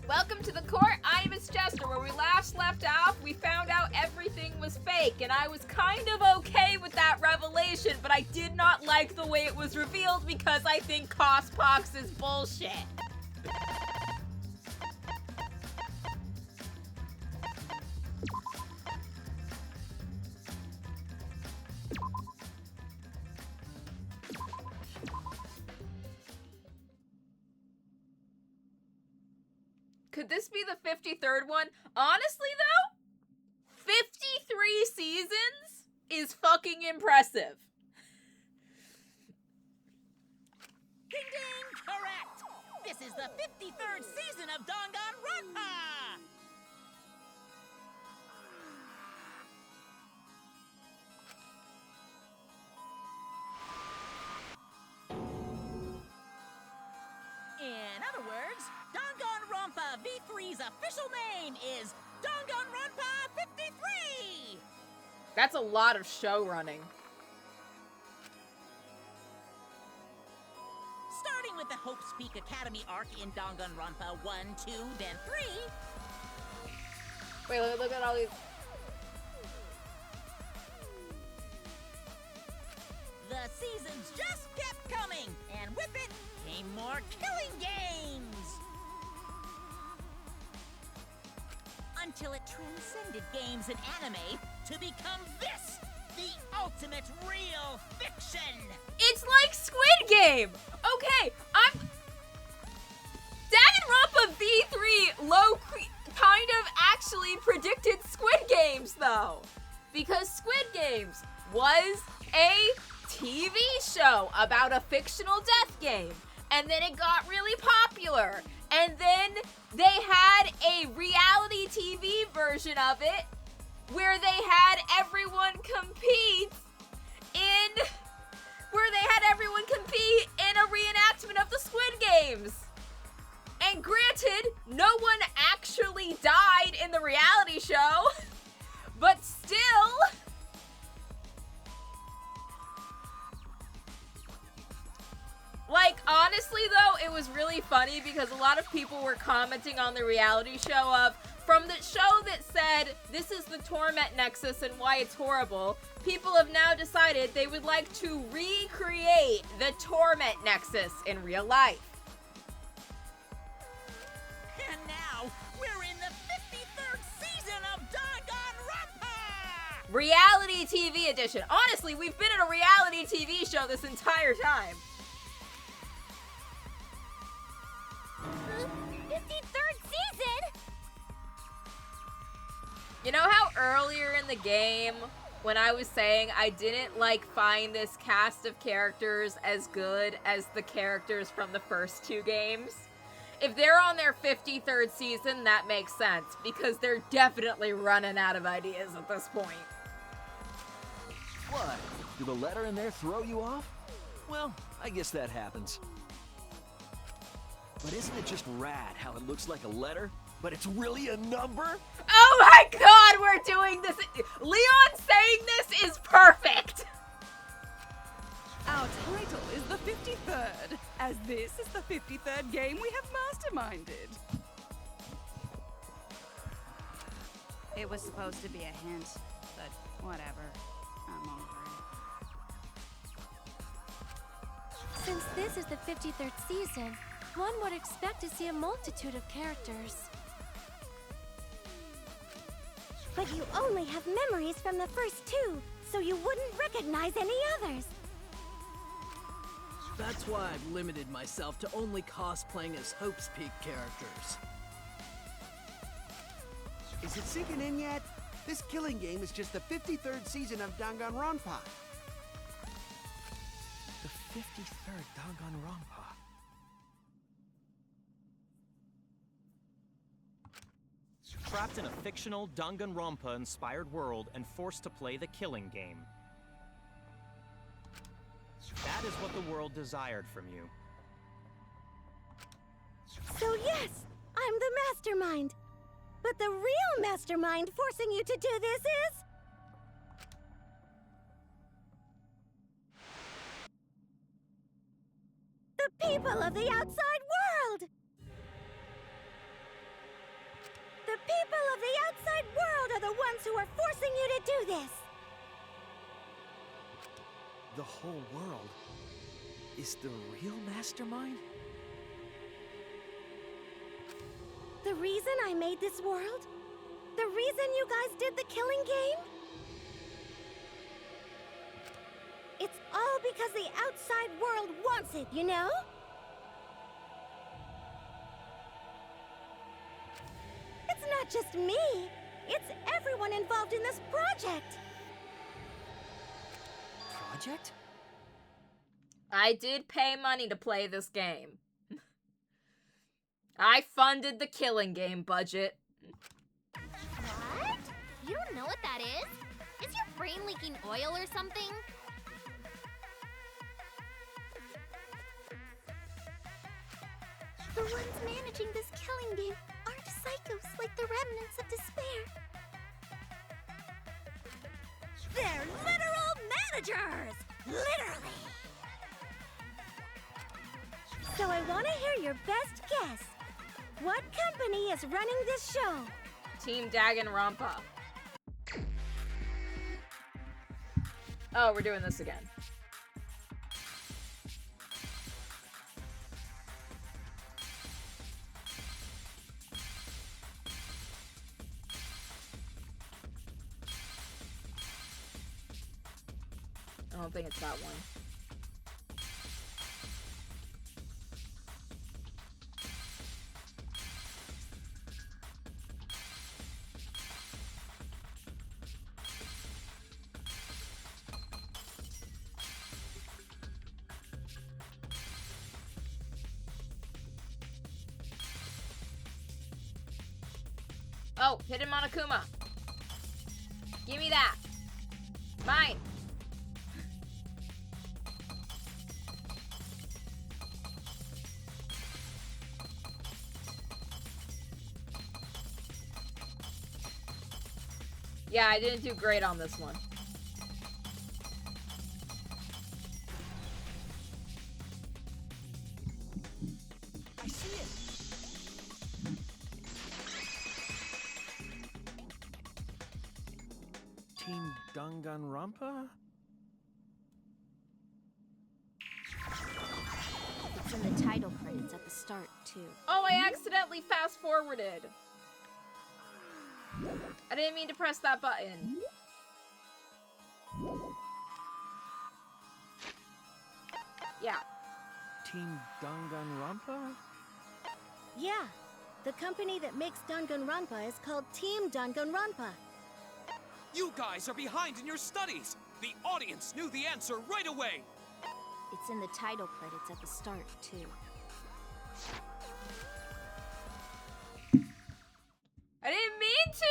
Welcome to the court. I'm Miss Jester. Where we last left off, we found out everything was fake, and I was kind of okay with that revelation, but I did not like the way it was revealed because I think Cospox is bullshit. Could this be the 53rd one? Honestly, though, 53 seasons is fucking impressive. Ding ding! Correct! This is the 53rd season of Danganronpa! In other words, Danganronpa V3's official name is Danganronpa 53! That's a lot of show running. Starting with the Hope's Peak Academy arc in Danganronpa 1, 2, then 3. Wait, look at all these. The seasons just kept coming, and with it came more killing games! Until it transcended games and anime to become this, the ultimate real fiction! It's like Squid Game! Okay, Danganronpa V3 kind of actually predicted Squid Games, though. Because Squid Games was a TV show about a fictional death game. And then it got really popular. And then they had a reality TV version of it where they had everyone compete in a reenactment of the Squid Games. And granted, no one actually died in the reality show, but still, like, honestly though, it was really funny because a lot of people were commenting on the reality show from the show that said, this is the Torment Nexus and why it's horrible, people have now decided they would like to recreate the Torment Nexus in real life. And now, we're in the 53rd season of Danganronpa! Reality TV edition. Honestly, we've been in a reality TV show this entire time. 53rd season? You know how earlier in the game, when I was saying I didn't find this cast of characters as good as the characters from the first two games? If they're on their 53rd season, that makes sense, because they're definitely running out of ideas at this point. What? Did the letter in there throw you off? Well, I guess that happens. But isn't it just rad how it looks like a letter, but it's really a number? Oh my god, we're doing this! Leon saying this is perfect! Our title is the 53rd, as this is the 53rd game we have masterminded. It was supposed to be a hint, but whatever. I'm over it. Since this is the 53rd season, one would expect to see a multitude of characters. But you only have memories from the first two, so you wouldn't recognize any others. That's why I've limited myself to only cosplaying as Hope's Peak characters. Is it sinking in yet? This killing game is just the 53rd season of Danganronpa. The 53rd Danganronpa. Trapped in a fictional Danganronpa-inspired world and forced to play the killing game. That is what the world desired from you. So yes, I'm the mastermind. But the real mastermind forcing you to do this is... the people of the outside world! ones who are forcing you to do this. The whole world is the real mastermind? The reason I made this world? The reason you guys did the killing game? It's all because the outside world wants it, you know? It's not just me. It's everyone involved in this project. Project? I did pay money to play this game. I funded the killing game budget. What? You don't know what that is? Is your brain leaking oil or something? The ones managing this killing game aren't psychos like the remnants of despair. They're literal managers! Literally! So I want to hear your best guess. What company is running this show? Team Danganronpa. Oh, we're doing this again. I don't think it's that one. Oh, Hidden Monokuma. Give me that. Mine. Yeah, I didn't do great on this one. I see it! Team Danganronpa? It's in the title credits at the start, too. Oh, I accidentally fast forwarded. I didn't mean to press that button. Yeah. Team Danganronpa? Yeah, the company that makes Danganronpa is called Team Danganronpa. You guys are behind in your studies! The audience knew the answer right away! It's in the title credits at the start, too. I didn't mean to!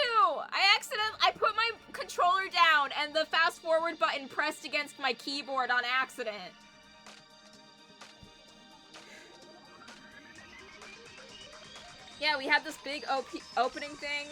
I put my controller down and the fast forward button pressed against my keyboard on accident. Yeah, we had this big opening thing.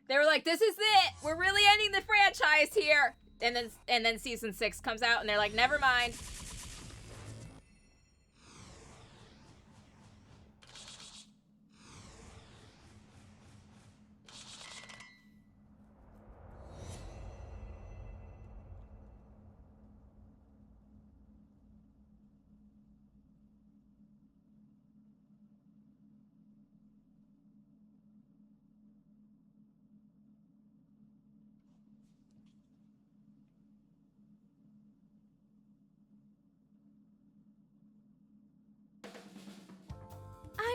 They were like, this is it! We're really ending the franchise here! And then season 6 comes out and they're like, never mind.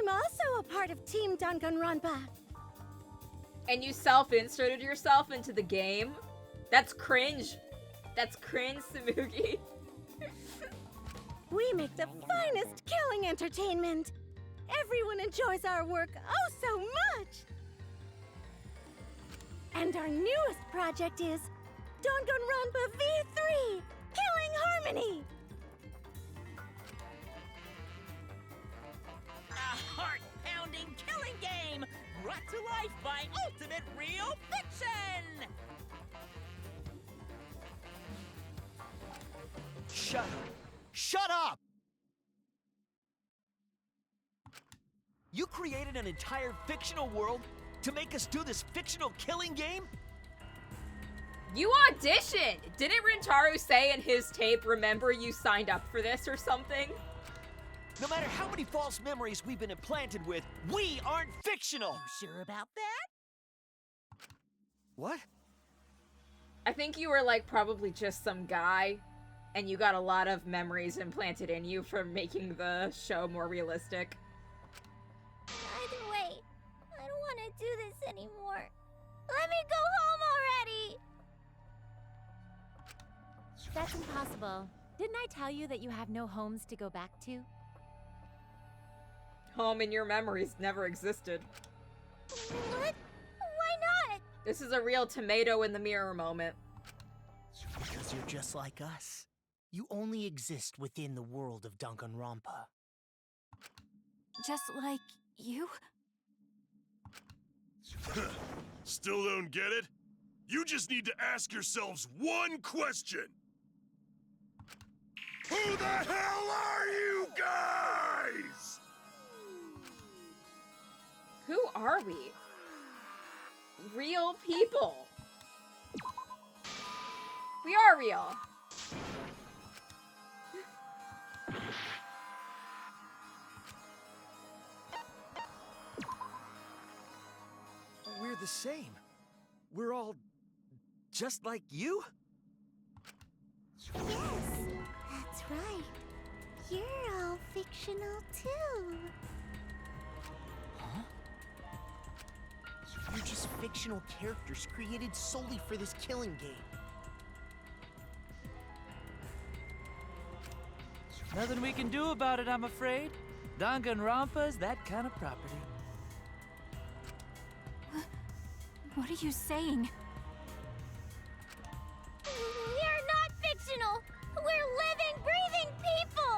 I'm also a part of Team Danganronpa. And you self-inserted yourself into the game? That's cringe. That's cringe, Samugi. We make the finest killing entertainment. Everyone enjoys our work oh so much. And our newest project is Danganronpa V3, Killing Harmony. A heart-pounding killing game brought to life by Ultimate Real Fiction! Shut up! Shut up! You created an entire fictional world to make us do this fictional killing game? You auditioned! Didn't Rintaro say in his tape, remember you signed up for this or something? No matter how many false memories we've been implanted with, we aren't fictional! You sure about that? What? I think you were like probably just some guy, and you got a lot of memories implanted in you from making the show more realistic. Either way, I don't want to do this anymore. Let me go home already! That's impossible. Didn't I tell you that you have no homes to go back to? Home in your memories never existed. What? Why not? This is a real tomato in the mirror moment. Because you're just like us. You only exist within the world of Danganronpa. Just like you? Still don't get it? You just need to ask yourselves one question. Who the hell are you guys? Who are we? Real people. We are real. We're the same. We're all just like you? Yes, that's right. You're all fictional too. Huh? You're just fictional characters created solely for this killing game. Nothing we can do about it, I'm afraid. Danganronpa's that kind of property. What are you saying? We're not fictional! We're living, breathing people!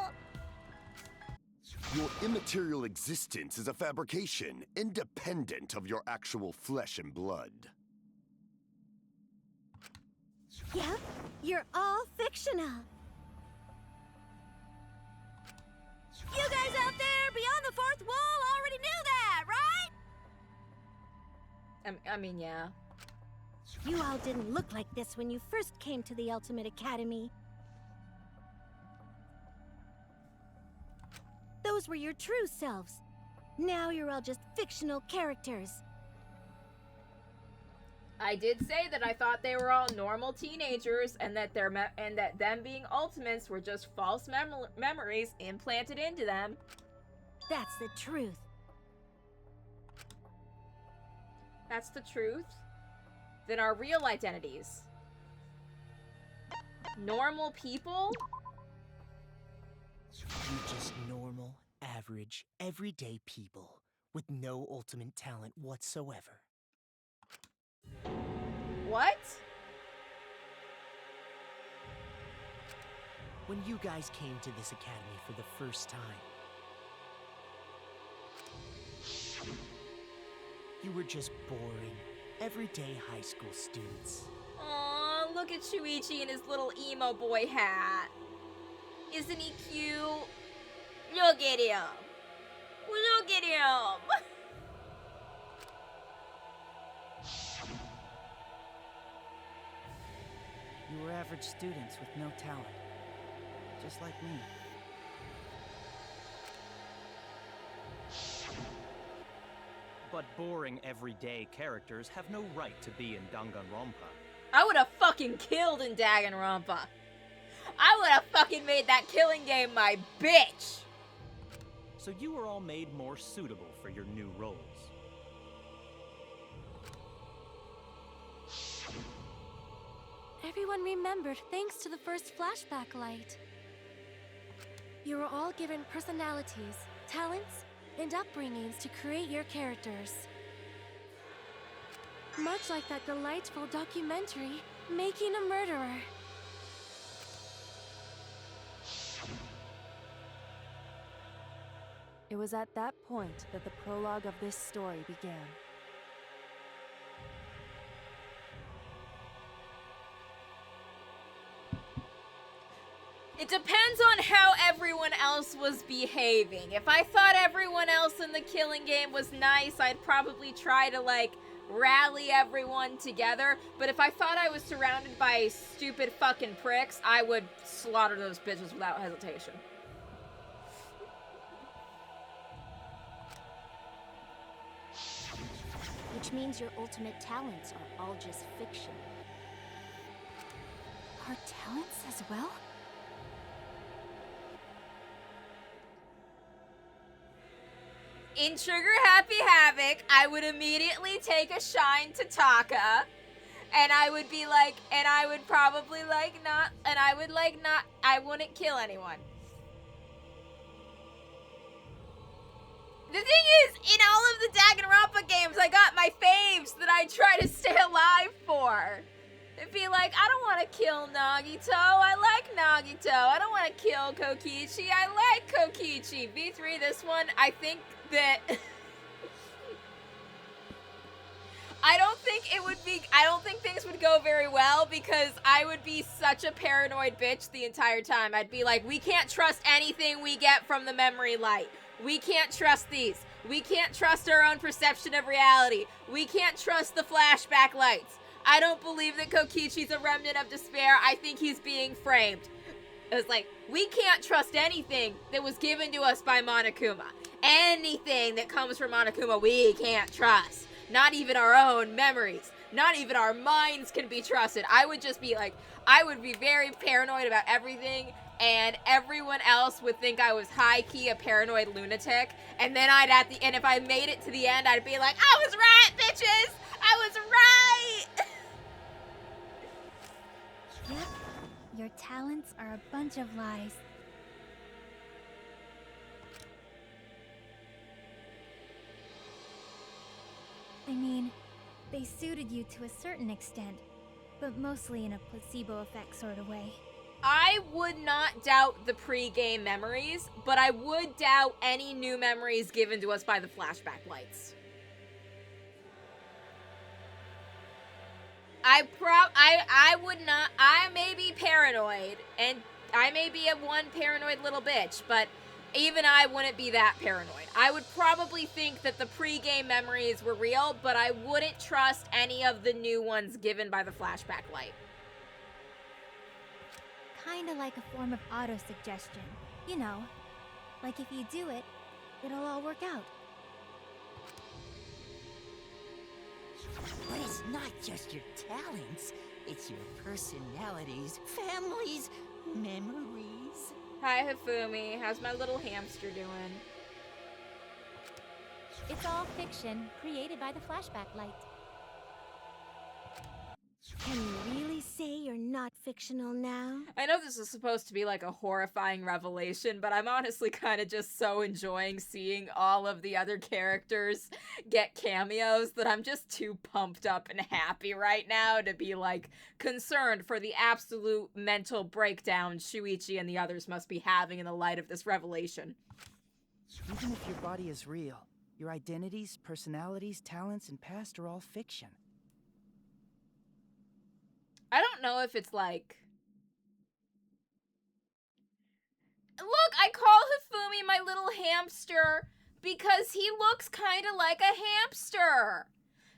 Your immaterial existence is a fabrication, independent of your actual flesh and blood. Yep, you're all fictional. You guys out there beyond the fourth wall already knew that, right? I mean, yeah. You all didn't look like this when you first came to the Ultimate Academy. Those were your true selves. Now you're all just fictional characters. I did say that I thought they were all normal teenagers, and that them being ultimates were just false memories implanted into them. That's the truth. That's the truth. Then our real identities. Normal people? You're just normal, average, everyday people with no ultimate talent whatsoever. What? When you guys came to this academy for the first time, you were just boring, everyday high school students. Aw, look at Shuichi in his little emo boy hat. Isn't he cute? Look at him. Look at him. You were average students with no talent. Just like me. But boring everyday characters have no right to be in Danganronpa. I would have fucking killed in Danganronpa. I would have fucking made that killing game my bitch. so you were all made more suitable for your new roles. Everyone remembered thanks to the first flashback light. You were all given personalities, talents, and upbringings to create your characters. Much like that delightful documentary, Making a Murderer. It was at that point that the prologue of this story began. It depends on how everyone else was behaving. If I thought everyone else in the Killing Game was nice, I'd probably try to, like, rally everyone together. But if I thought I was surrounded by stupid fucking pricks, I would slaughter those bitches without hesitation. Which means your ultimate talents are all just fiction. Our talents as well? In Trigger Happy Havoc, I would immediately take a shine to Taka, and I would be like, and I would probably like not, and I would like not, I wouldn't kill anyone. The thing is, in all of the Danganronpa games, I got my faves that I try to stay alive for. It'd be like, I don't want to kill Nagito, I like Nagito. I don't want to kill Kokichi, I like Kokichi. V3, this one, I think that... I don't think things would go very well because I would be such a paranoid bitch the entire time. I'd be like, we can't trust anything we get from the memory light. We can't trust these. We can't trust our own perception of reality. We can't trust the flashback lights. I don't believe that Kokichi's a remnant of despair. I think he's being framed. It was like, we can't trust anything that was given to us by Monokuma. Anything that comes from Monokuma, we can't trust. Not even our own memories. Not even our minds can be trusted. I would just be like, I would be very paranoid about everything, and everyone else would think I was high-key a paranoid lunatic, and then and if I made it to the end, I'd be like, I was right, bitches! I was right! Yep, your talents are a bunch of lies. I mean, they suited you to a certain extent, but mostly in a placebo effect sort of way. I would not doubt the pre-game memories, but I would doubt any new memories given to us by the flashback lights. I would not, I may be paranoid, and I may be a one paranoid little bitch, but even I wouldn't be that paranoid. I would probably think that the pre-game memories were real, but I wouldn't trust any of the new ones given by the flashback light. Kinda like a form of auto-suggestion. You know, like if you do it, it'll all work out. But it's not just your talents, it's your personalities, families, memories. Hi, Hifumi. How's my little hamster doing? It's all fiction, created by the flashback light. Can you really say you're not fictional now? I know this is supposed to be like a horrifying revelation, but I'm honestly kind of just so enjoying seeing all of the other characters get cameos that I'm just too pumped up and happy right now to be like concerned for the absolute mental breakdown Shuichi and the others must be having in the light of this revelation. Even if your body is real, your identities, personalities, talents, and past are all fiction. I don't know if it's like... Look, I call Hifumi my little hamster because he looks kind of like a hamster.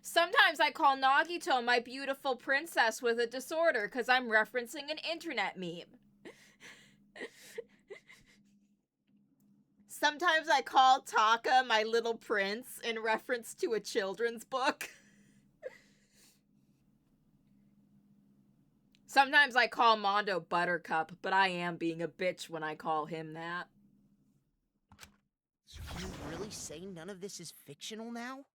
Sometimes I call Nagito my beautiful princess with a disorder because I'm referencing an internet meme. Sometimes I call Taka my little prince in reference to a children's book. Sometimes I call Mondo Buttercup, but I am being a bitch when I call him that. Can you really say none of this is fictional now?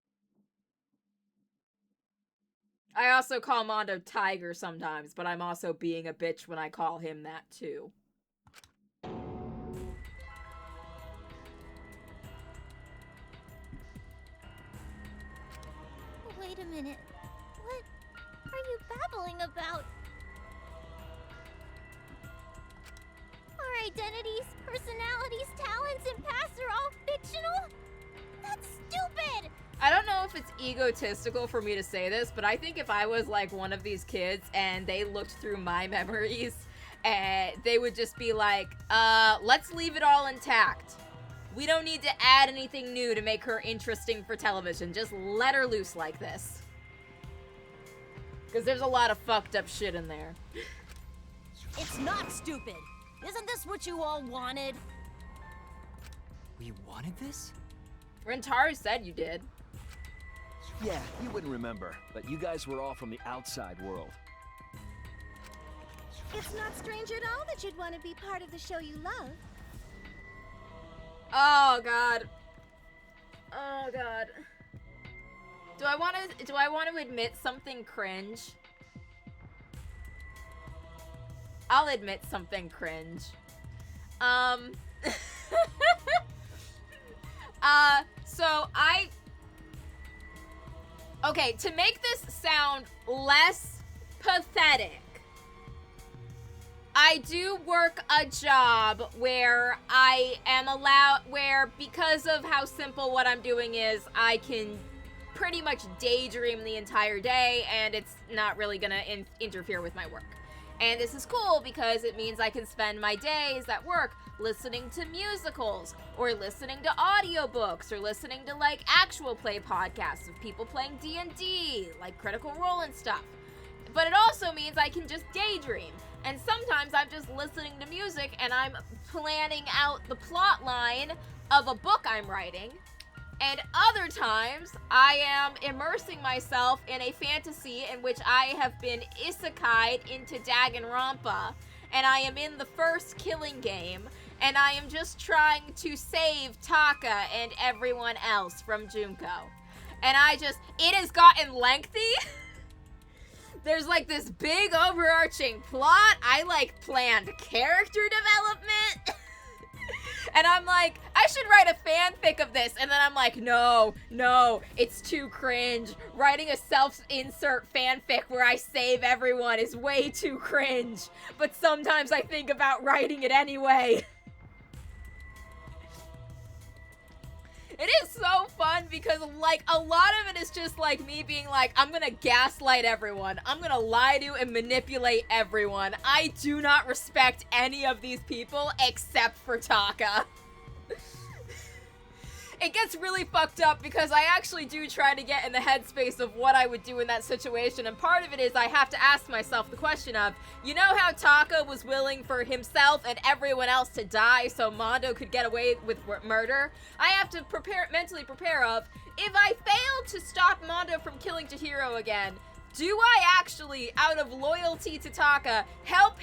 I also call Mondo Tiger sometimes, but I'm also being a bitch when I call him that too. Wait a minute. What are you babbling about? Our identities, personalities, talents, and pasts are all fictional? That's stupid! I don't know if it's egotistical for me to say this, but I think if I was like one of these kids and they looked through my memories, they would just be like, let's leave it all intact. We don't need to add anything new to make her interesting for television. Just let her loose like this. Because there's a lot of fucked up shit in there. It's not stupid. Isn't this what you all wanted? We wanted this? Rentaru said you did. Yeah, you wouldn't remember, but you guys were all from the outside world. It's not strange at all that you'd want to be part of the show you love. Oh god. Oh god. Do I want to admit something cringe? I'll admit something cringe. Okay, to make this sound less pathetic, I do work a job where I am where because of how simple what I'm doing is, I can pretty much daydream the entire day and it's not really gonna interfere with my work. And this is cool because it means I can spend my days at work listening to musicals or listening to audiobooks or listening to like actual play podcasts of people playing D&D, like Critical Role and stuff. But it also means I can just daydream. And sometimes I'm just listening to music and I'm planning out the plot line of a book I'm writing. And other times, I am immersing myself in a fantasy in which I have been isekai'd into Danganronpa, and I am in the first killing game, and I am just trying to save Taka and everyone else from Junko. And it has gotten lengthy. There's like this big overarching plot. I like planned character development. And I'm like, I should write a fanfic of this. And then I'm like, no, it's too cringe. Writing a self-insert fanfic where I save everyone is way too cringe. But sometimes I think about writing it anyway. It is so fun because, like, a lot of it is just, like, me being like, I'm gonna gaslight everyone. I'm gonna lie to and manipulate everyone. I do not respect any of these people except for Taka. It gets really fucked up because I actually do try to get in the headspace of what I would do in that situation, and part of it is I have to ask myself the question of, you know how Taka was willing for himself and everyone else to die so Mondo could get away with murder? I have to mentally prepare of, if I fail to stop Mondo from killing Chihiro again, do I actually, out of loyalty to Taka, help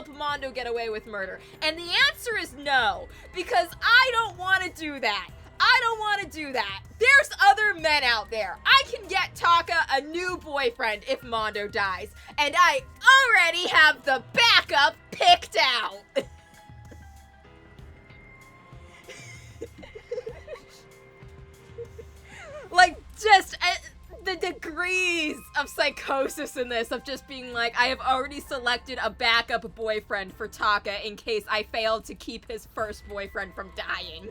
Mondo get away with murder? And the answer is no, because I don't want to do that. I don't want to do that. There's other men out there. I can get Taka a new boyfriend if Mondo dies, and I already have the backup picked out. Like, just the degrees of psychosis in this, of just being like, I have already selected a backup boyfriend for Taka in case I fail to keep his first boyfriend from dying.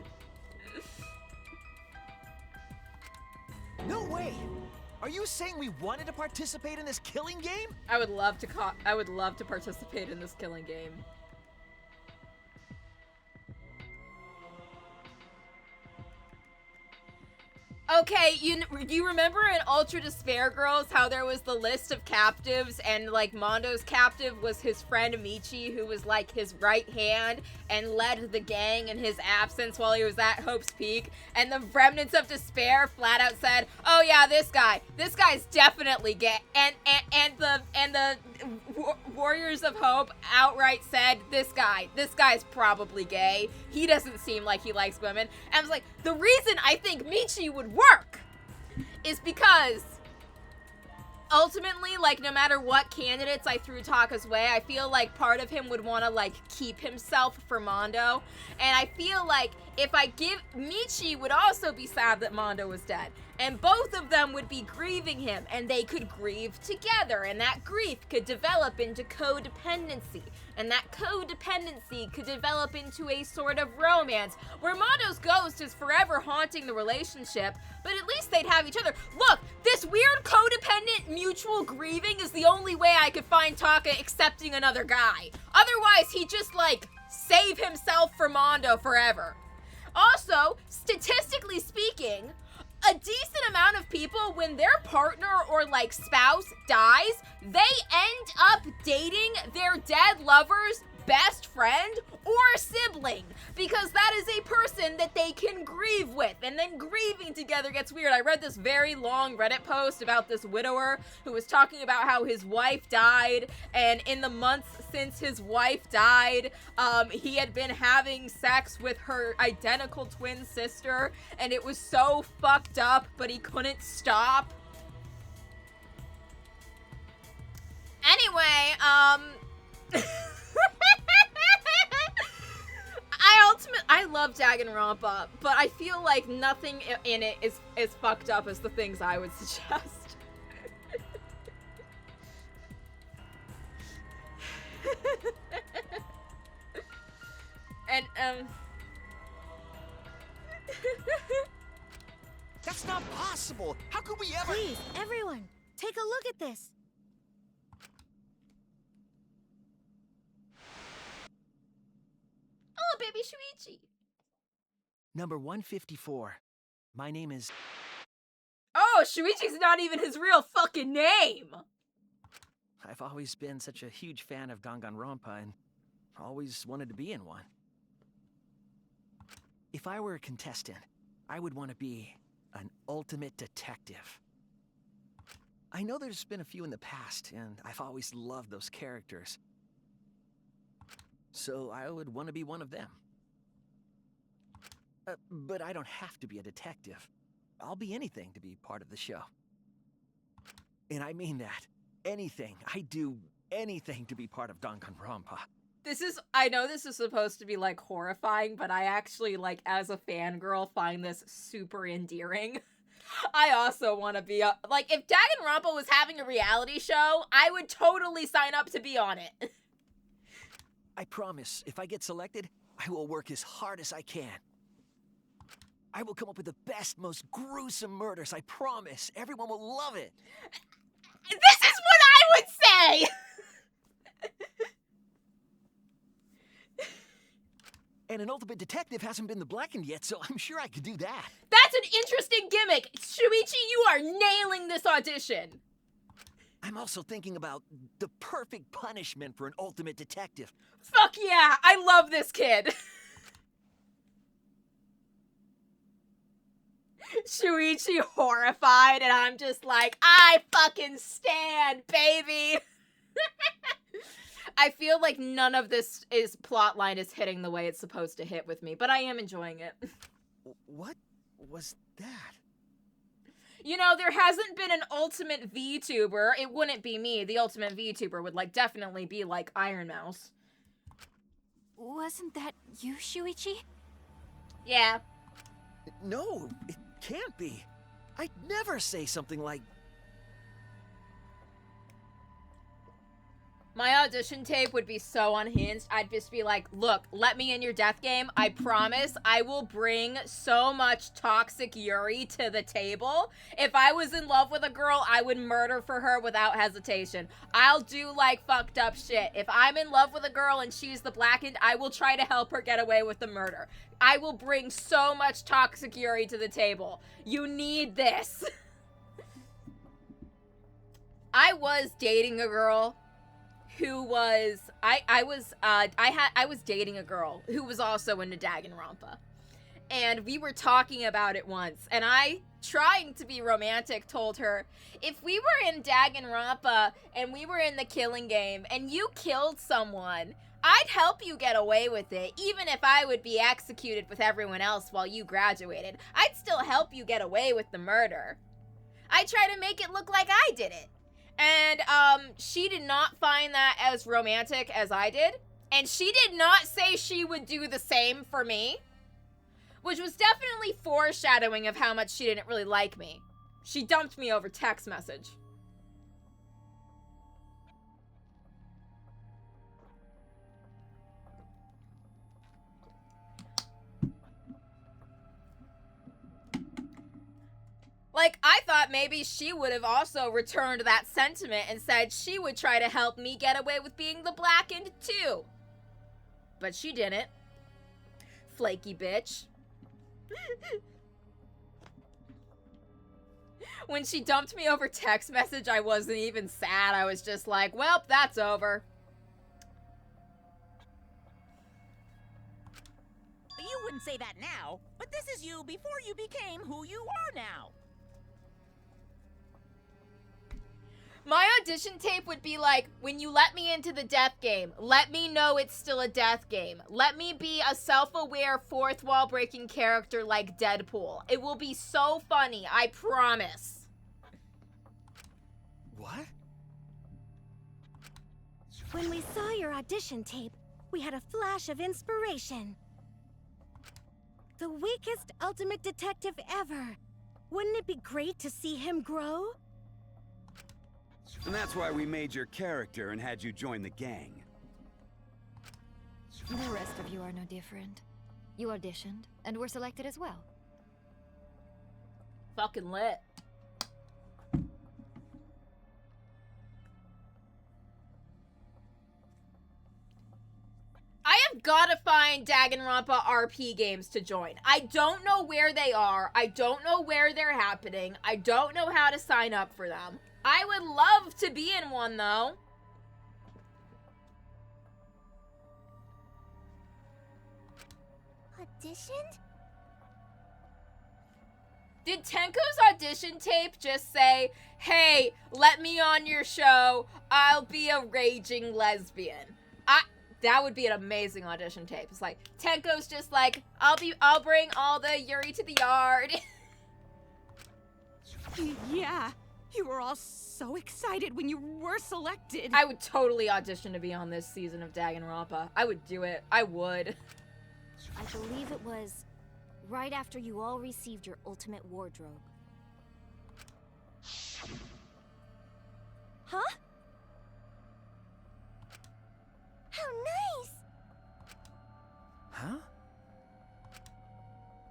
No way! Are you saying we wanted to participate in this killing game? I would love to participate in this killing game. Okay, you remember in Ultra Despair Girls how there was the list of captives and like Mondo's captive was his friend Michi, who was like his right hand and led the gang in his absence while he was at Hope's Peak, and the remnants of despair flat out said, oh yeah, this guy's definitely gay, and the Warriors of Hope outright said, this guy's probably gay. He doesn't seem like he likes women. And I was like, the reason I think Michi would work is because ultimately, like, no matter what candidates I threw Taka's way, I feel like part of him would want to, like, keep himself for Mondo. And I feel like if I give... Michi would also be sad that Mondo was dead. And both of them would be grieving him, and they could grieve together. And that grief could develop into codependency. And that codependency could develop into a sort of romance, where Mondo's ghost is forever haunting the relationship, but at least they'd have each other. Look, this weird codependent mutual grieving is the only way I could find Taka accepting another guy. Otherwise, he'd just, like, save himself for Mondo forever. Also, statistically speaking, a decent amount of people, when their partner or, like, spouse dies, they end up dating their dead lover's best friend or sibling, because that is a person that they can grieve with, and then grieving together gets weird. I read this very long Reddit post about this widower who was talking about how his wife died, and in the months since his wife died, he had been having sex with her identical twin sister, and it was so fucked up, but he couldn't stop. Anyway, I love Danganronpa, but I feel like nothing in it is as fucked up as the things I would suggest. And, That's not possible! How could we ever— Please, everyone, take a look at this. Oh, baby Shuichi. Number 154. My name is... Oh, Shuichi's not even his real fucking name! I've always been such a huge fan of Danganronpa and always wanted to be in one. If I were a contestant, I would want to be an ultimate detective. I know there's been a few in the past, and I've always loved those characters. So I would want to be one of them. But I don't have to be a detective. I'll be anything to be part of the show. And I mean that. Anything. I do anything to be part of Danganronpa. I know this is supposed to be, like, horrifying, but I actually, like, as a fangirl, find this super endearing. I also want to be, like, if Danganronpa was having a reality show, I would totally sign up to be on it. I promise, if I get selected, I will work as hard as I can. I will come up with the best, most gruesome murders, I promise. Everyone will love it. This is what I would say! And an ultimate detective hasn't been the Blackened yet, so I'm sure I could do that. That's an interesting gimmick! Shuichi, you are nailing this audition! I'm also thinking about the perfect punishment for an ultimate detective. Fuck yeah! I love this kid! Shuichi horrified, and I'm just like, I fucking stand, baby! I feel like none of this plotline is hitting the way it's supposed to hit with me, but I am enjoying it. What was that? You know, there hasn't been an ultimate VTuber. It wouldn't be me. The ultimate VTuber would, like, definitely be, like, Iron Mouse. Wasn't that you, Shuichi? Yeah. No, it can't be. I'd never say something like... My audition tape would be so unhinged. I'd just be like, look, let me in your death game. I promise I will bring so much toxic Yuri to the table. If I was in love with a girl, I would murder for her without hesitation. I'll do, like, fucked up shit. If I'm in love with a girl and she's the Blackened, I will try to help her get away with the murder. I will bring so much toxic Yuri to the table. You need this. I was dating a girl who was, I was dating a girl who was also into Danganronpa. and we were talking about it once, and I, trying to be romantic, told her, if we were in Danganronpa and we were in the killing game and you killed someone, I'd help you get away with it, even if I would be executed with everyone else while you graduated. I'd still help you get away with the murder. I try to make it look like I did it. And she did not find that as romantic as I did. And she did not say she would do the same for me. Which was definitely foreshadowing of how much she didn't really like me. She dumped me over text message. Like, I thought maybe she would have also returned that sentiment and said she would try to help me get away with being the blackened too. But she didn't. Flaky bitch. When she dumped me over text message, I wasn't even sad. I was just like, well, that's over. You wouldn't say that now, but this is you before you became who you are now. My audition tape would be like, when you let me into the death game, let me know it's still a death game. Let me be a self-aware, fourth wall breaking character like Deadpool. It will be so funny, I promise. What? When we saw your audition tape, we had a flash of inspiration. The weakest ultimate detective ever. Wouldn't it be great to see him grow? And that's why we made your character and had you join the gang. The rest of you are no different. You auditioned, and were selected as well. Fucking lit. I have got to find Danganronpa RP games to join. I don't know where they are. I don't know where they're happening. I don't know how to sign up for them. I would love to be in one, though. Auditioned? Did Tenko's audition tape just say, hey, let me on your show, I'll be a raging lesbian? That would be an amazing audition tape. It's like, Tenko's just like, I'll bring all the Yuri to the yard. Yeah, you were all so excited when you were selected. I would totally audition to be on this season of Danganronpa. I would do it. I would. I believe it was right after you all received your ultimate wardrobe. Huh? How nice! Huh?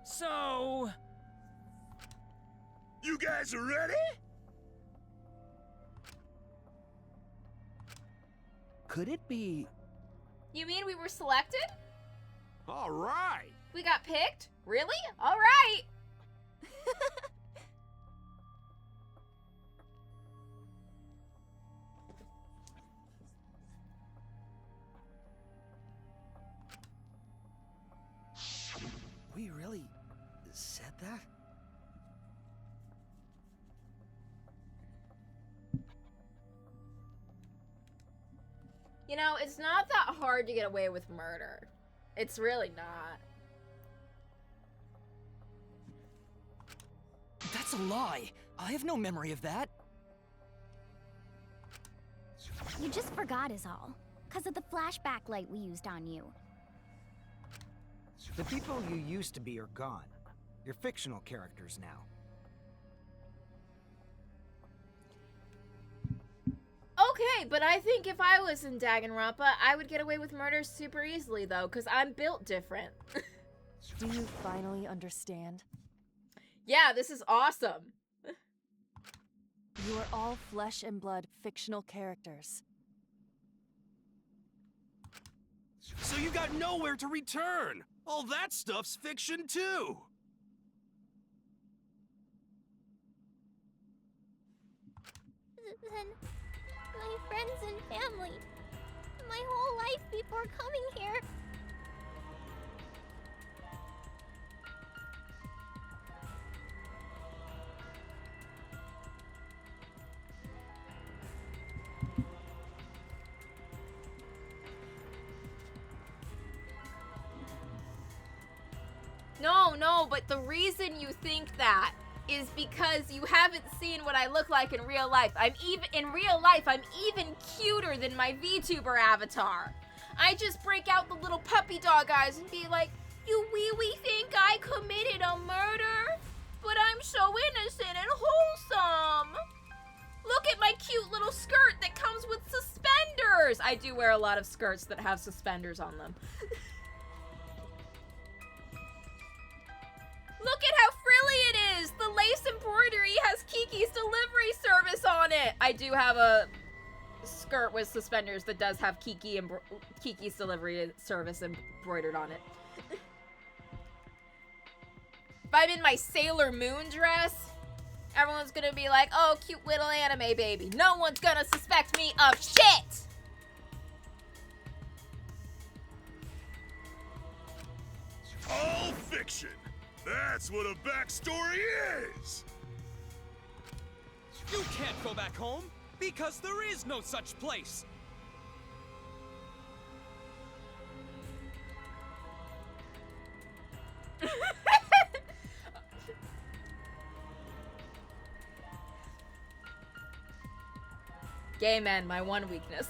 So... You guys are ready? Could it be... You mean we were selected? All right. We got picked? Really? All right. We really said that? You know, it's not that hard to get away with murder. It's really not. That's a lie. I have no memory of that. You just forgot is all. 'Cause of the flashback light we used on you. The people you used to be are gone. You're fictional characters now. Okay, but I think if I was in Danganronpa, I would get away with murder super easily, though, because I'm built different. Do you finally understand? Yeah, this is awesome. You are all flesh and blood fictional characters. So you got nowhere to return! All that stuff's fiction, too! Then my friends and family, my whole life before coming here. but the reason you think that is because you haven't seen what I look like in real life. I'm even cuter than my VTuber avatar. I just break out the little puppy dog eyes and be like, you wee think I committed a murder? But I'm so innocent and wholesome. Look at my cute little skirt that comes with suspenders. I do wear a lot of skirts that have suspenders on them. Look at how frilly it is. The lace embroidery has Kiki's delivery service on it. I do have a skirt with suspenders that does have Kiki's delivery service embroidered on it. If I'm in my Sailor Moon dress, everyone's gonna be like, oh, cute little anime baby. No one's gonna suspect me of shit! All fiction! That's what a backstory is! You can't go back home, because there is no such place! Gay men, my one weakness.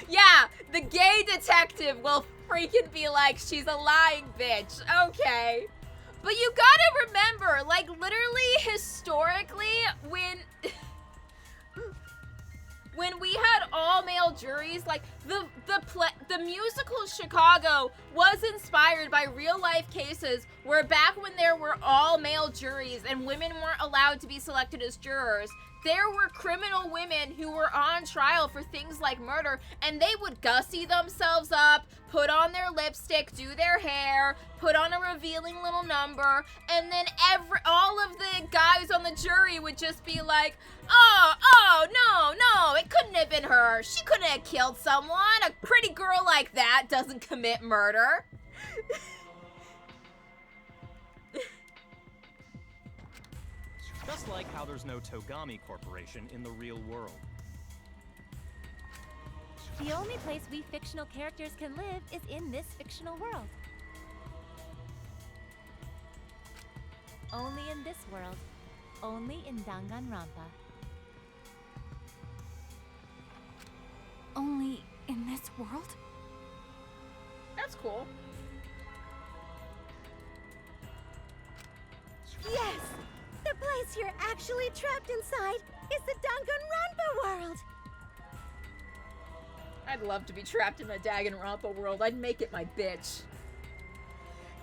Yeah, the gay detective will freaking be like, she's a lying bitch. Okay. But you gotta remember, like, literally, historically, when we had all-male juries, like, the musical Chicago was inspired by real-life cases where back when there were all-male juries and women weren't allowed to be selected as jurors, there were criminal women who were on trial for things like murder, and they would gussy themselves up, put on their lipstick, do their hair, put on a revealing little number, and then all of the guys on the jury would just be like, oh, no, it couldn't have been her. She couldn't have killed someone. A pretty girl like that doesn't commit murder. Just like how there's no Togami Corporation in the real world. The only place we fictional characters can live is in this fictional world. Only in this world. Only in Danganronpa. Only in this world? That's cool. Yes! The place you're actually trapped inside is the Danganronpa world! I'd love to be trapped in a Danganronpa world. I'd make it my bitch.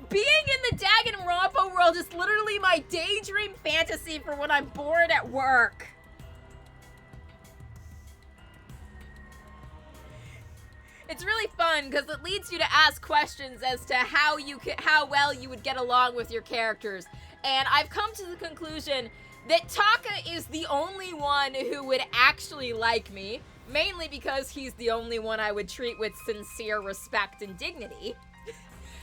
Being in the Danganronpa world is literally my daydream fantasy for when I'm bored at work. It's really fun because it leads you to ask questions as to how well you would get along with your characters. And I've come to the conclusion that Taka is the only one who would actually like me, mainly because he's the only one I would treat with sincere respect and dignity.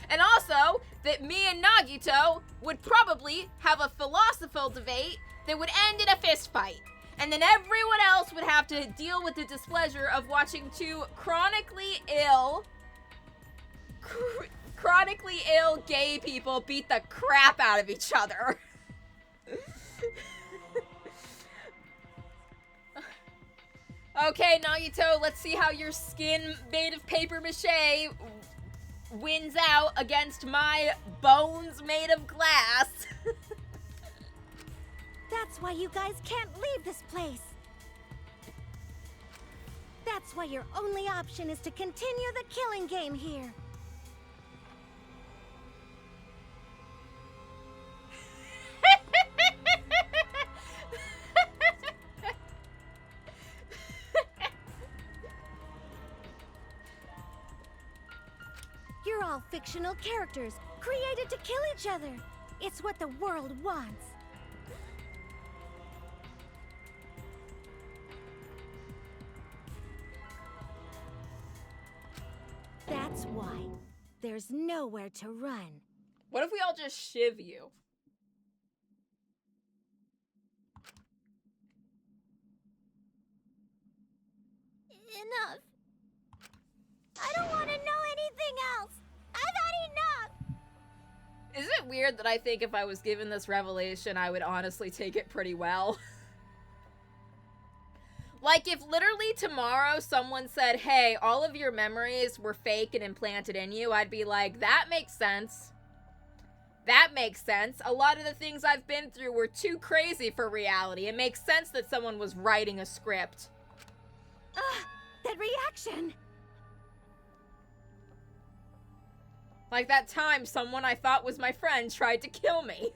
And also, that me and Nagito would probably have a philosophical debate that would end in a fist fight. And then everyone else would have to deal with the displeasure of watching two chronically ill gay people beat the crap out of each other. Okay, Nagito, let's see how your skin made of paper mache wins out against my bones made of glass. That's why you guys can't leave this place. That's why your only option is to continue the killing game here. You're all fictional characters, created to kill each other. It's what the world wants. That's why there's nowhere to run. What if we all just shiv you? Enough. I don't want to know anything else. I've had enough. Is it weird that I think if I was given this revelation, I would honestly take it pretty well? Like, if literally tomorrow someone said, hey, all of your memories were fake and implanted in you, I'd be like, that makes sense. That makes sense. A lot of the things I've been through were too crazy for reality. It makes sense that someone was writing a script. That reaction! Like that time someone I thought was my friend tried to kill me.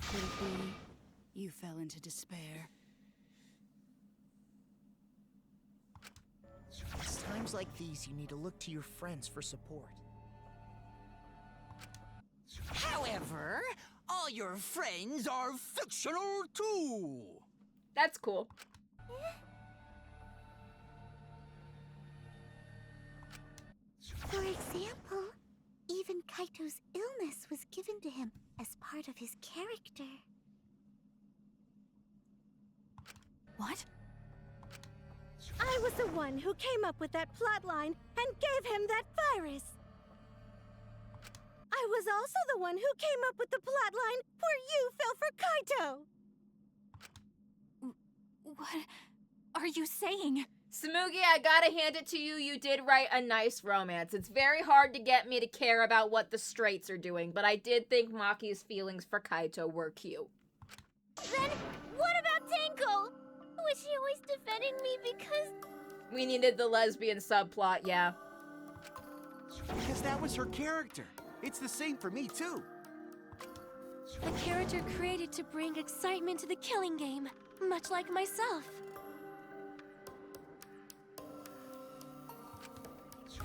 Could it be you fell into despair? It's times like these you need to look to your friends for support. However, all your friends are fictional too. That's cool. For example, even Kaito's illness was given to him as part of his character. What? I was the one who came up with that plotline and gave him that virus. I was also the one who came up with the plotline where you fell for Kaito. What are you saying? Smoogie, I gotta hand it to you. You did write a nice romance. It's very hard to get me to care about what the straights are doing, but I did think Maki's feelings for Kaito were cute. Then what about Tenko? Was she always defending me because... We needed the lesbian subplot, yeah. Because that was her character. It's the same for me, too. A character created to bring excitement to the killing game, much like myself.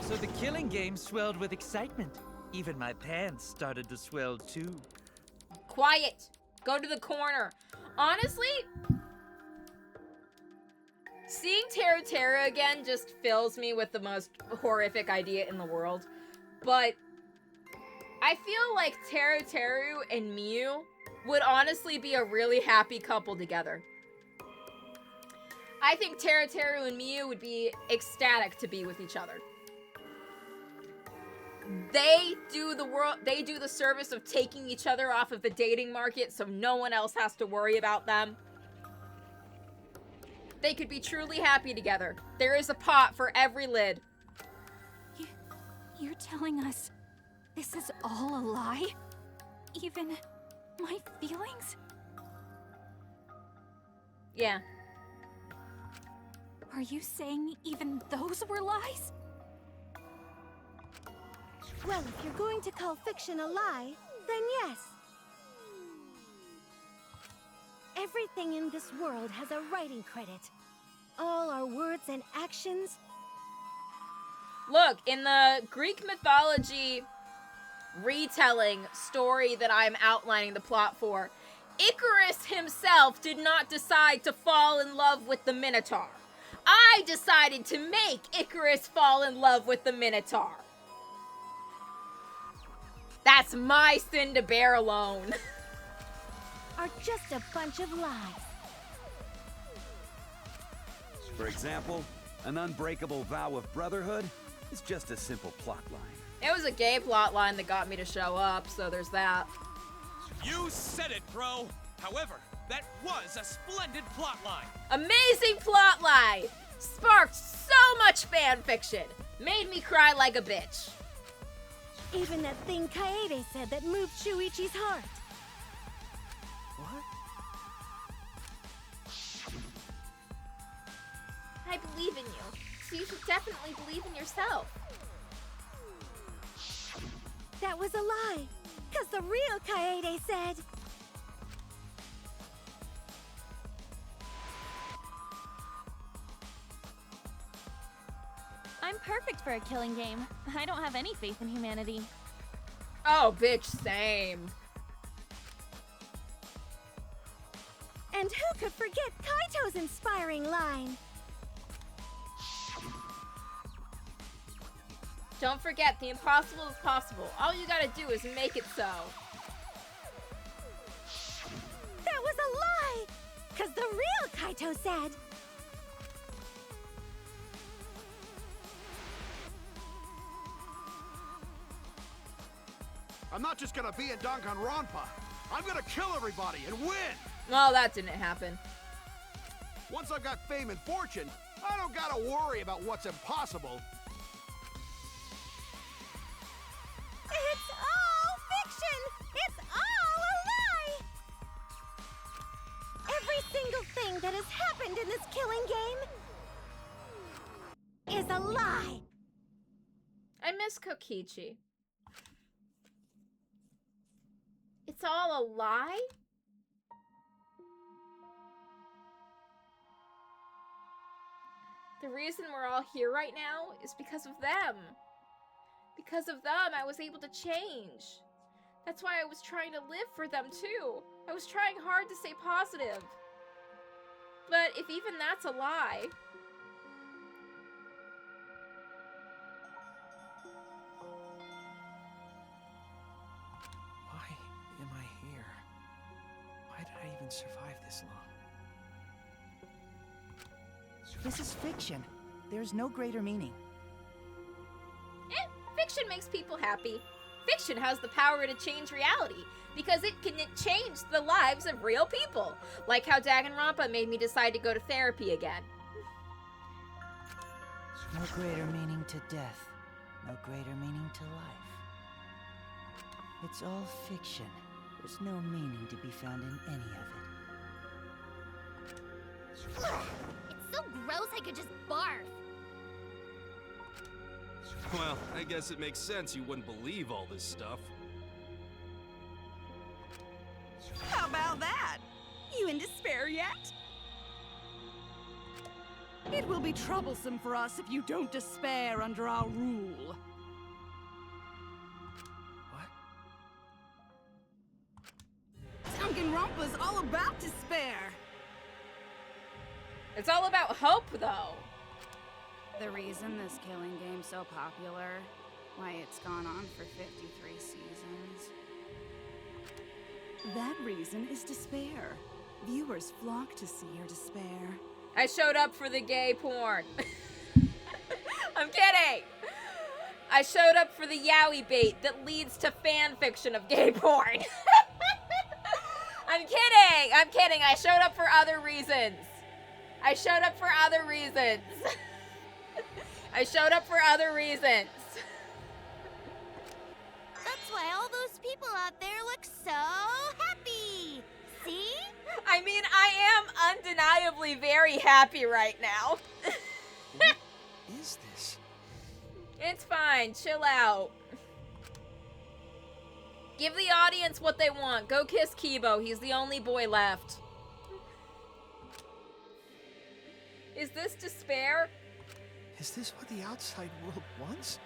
So the killing game swelled with excitement. Even my pants started to swell too. Quiet! Go to the corner. Honestly, seeing Teru Teru again just fills me with the most horrific idea in the world. But I feel like Teru Teru and Miu would honestly be a really happy couple together. I think Teru Teru and Miu would be ecstatic to be with each other. They do the service of taking each other off of the dating market so no one else has to worry about them. They could be truly happy together. There is a pot for every lid. You're telling us this is all a lie? Even my feelings? Yeah. Are you saying even those were lies? Well, if you're going to call fiction a lie, then yes. Everything in this world has a writing credit. All our words and actions. Look, in the Greek mythology retelling story that I'm outlining the plot for, Icarus himself did not decide to fall in love with the Minotaur. I decided to make Icarus fall in love with the Minotaur. That's my sin to bear alone. Are just a bunch of lies. For example, an unbreakable vow of brotherhood is just a simple plotline. It was a gay plotline that got me to show up, so there's that. You said it, bro. However, that was a splendid plotline. Amazing plotline! Sparked so much fan fiction. Made me cry like a bitch. Even that thing Kaede said that moved Shuichi's heart. What? I believe in you, so you should definitely believe in yourself. That was a lie, because the real Kaede said... I'm perfect for a killing game. I don't have any faith in humanity. Oh, bitch, same. And who could forget Kaito's inspiring line? Don't forget, the impossible is possible. All you gotta do is make it so. That was a lie! Because the real Kaito said... I'm not just gonna be in Danganronpa. I'm gonna kill everybody and win! Well, that didn't happen. Once I've got fame and fortune, I don't gotta worry about what's impossible. It's all fiction! It's all a lie! Every single thing that has happened in this killing game is a lie! I miss Kokichi. It's all a lie? The reason we're all here right now is because of them. Because of them, I was able to change. That's why I was trying to live for them too. I was trying hard to stay positive. But if even that's a lie... Why am I here? Why did I even survive this long? This is fiction. There's no greater meaning. Fiction makes people happy. Fiction has the power to change reality because it can change the lives of real people. Like how Danganronpa made me decide to go to therapy again. No greater meaning to death. No greater meaning to life. It's all fiction. There's no meaning to be found in any of it. It's so gross I could just barf. Well, I guess it makes sense you wouldn't believe all this stuff. How about that? You in despair yet? It will be troublesome for us if you don't despair under our rule. Danganronpa's all about despair. It's all about hope, though. The reason this killing game's so popular, why it's gone on for 53 seasons. That reason is despair. Viewers flock to see your despair. I showed up for the gay porn. I'm kidding. I showed up for the yaoi bait that leads to fan fiction of gay porn. I'm kidding. I'm kidding. I showed up for other reasons. I showed up for other reasons. I showed up for other reasons. That's why all those people out there look so happy. See? I mean, I am undeniably very happy right now. What is this? It's fine. Chill out. Give the audience what they want. Go kiss Kibo. He's the only boy left. Is this despair? Is this what the outside world wants?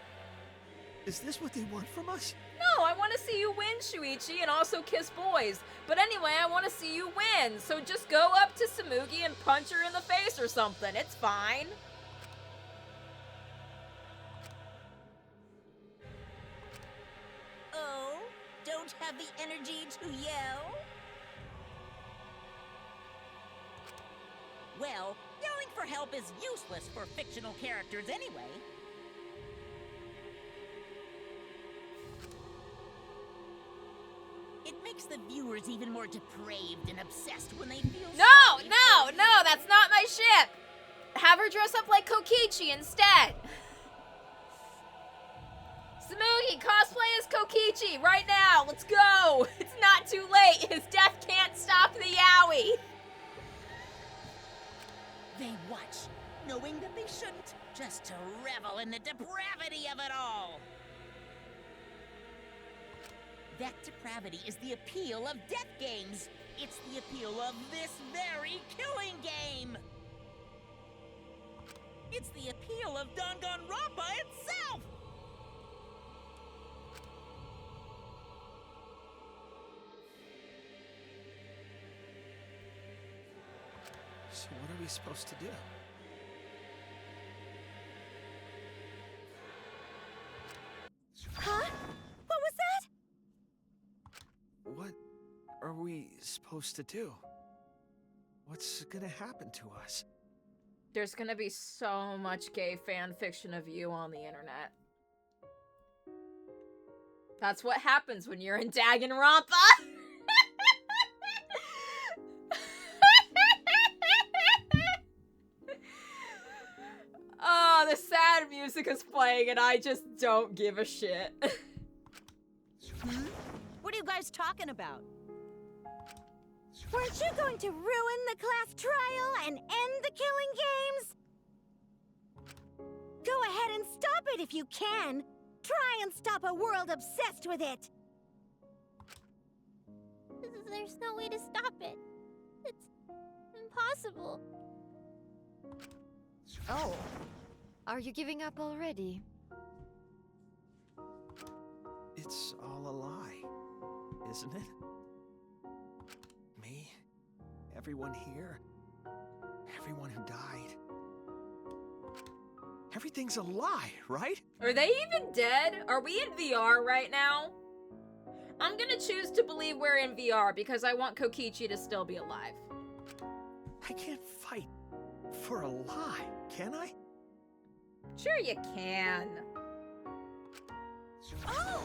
Is this what they want from us? No, I want to see you win, Shuichi, and also kiss boys. But anyway, I want to see you win. So just go up to Samugi and punch her in the face or something. It's fine. Oh, don't have the energy to yell? Well, yelling for help is useless for fictional characters anyway. It makes the viewers even more depraved and obsessed when they feel No, that's not my ship. Have her dress up like Kokichi instead. Samugi, cosplay as Kokichi right now. Let's go. It's not too late. His death can't stop the yaoi. They watch, knowing that they shouldn't, just to revel in the depravity of it all. That depravity is the appeal of death games. It's the appeal of this very killing game. It's the appeal of Danganronpa itself. So what are we supposed to do? Huh? What was that? What are we supposed to do? What's gonna happen to us? There's gonna be so much gay fan fiction of you on the internet. That's what happens when you're in Danganronpa. Oh, the sad music is playing and I just don't give a shit. What are you guys talking about? Weren't you going to ruin the class trial and end the killing games? Go ahead and stop it if you can. Try and stop a world obsessed with it. There's no way to stop it. It's impossible. Oh. Are you giving up already? It's all a lie, isn't it? Me, everyone here, everyone who died. Everything's a lie, right? Are they even dead? Are we in VR right now? I'm gonna choose to believe we're in VR because I want Kokichi to still be alive. I can't fight for a lie, can I? Sure you can. Oh!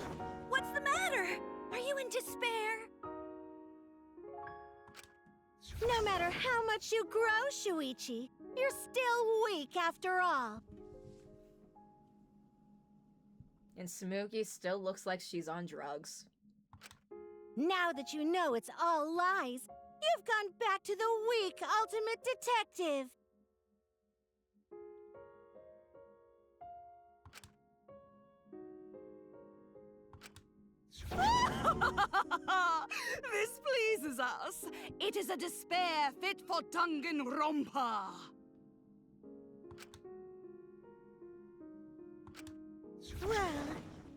What's the matter? Are you in despair? No matter how much you grow, Shuichi, you're still weak after all. And Sumugi still looks like she's on drugs. Now that you know it's all lies, you've gone back to the weak ultimate detective. This pleases us. It is a despair fit for Danganronpa. Well,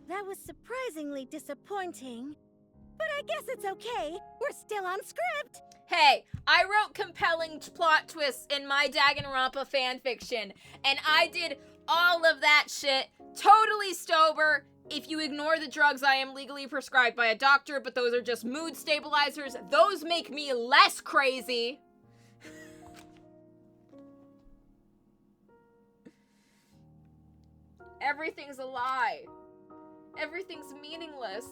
that was surprisingly disappointing. But I guess it's okay. We're still on script. Hey, I wrote compelling plot twists in my Danganronpa fanfiction, and I did all of that shit totally sober. If you ignore the drugs I am legally prescribed by a doctor, but those are just mood stabilizers, those make me less crazy. Everything's a lie. Everything's meaningless.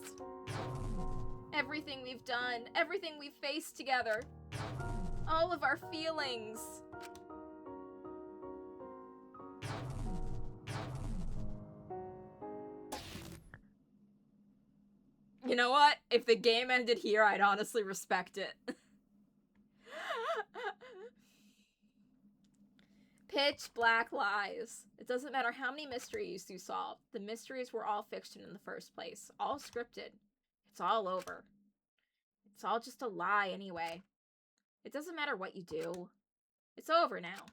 Everything we've done, everything we've faced together, all of our feelings. You know what? If the game ended here, I'd honestly respect it. Pitch black lies. It doesn't matter how many mysteries you solve. The mysteries were all fiction in the first place. All scripted. It's all over. It's all just a lie anyway. It doesn't matter what you do. It's over now.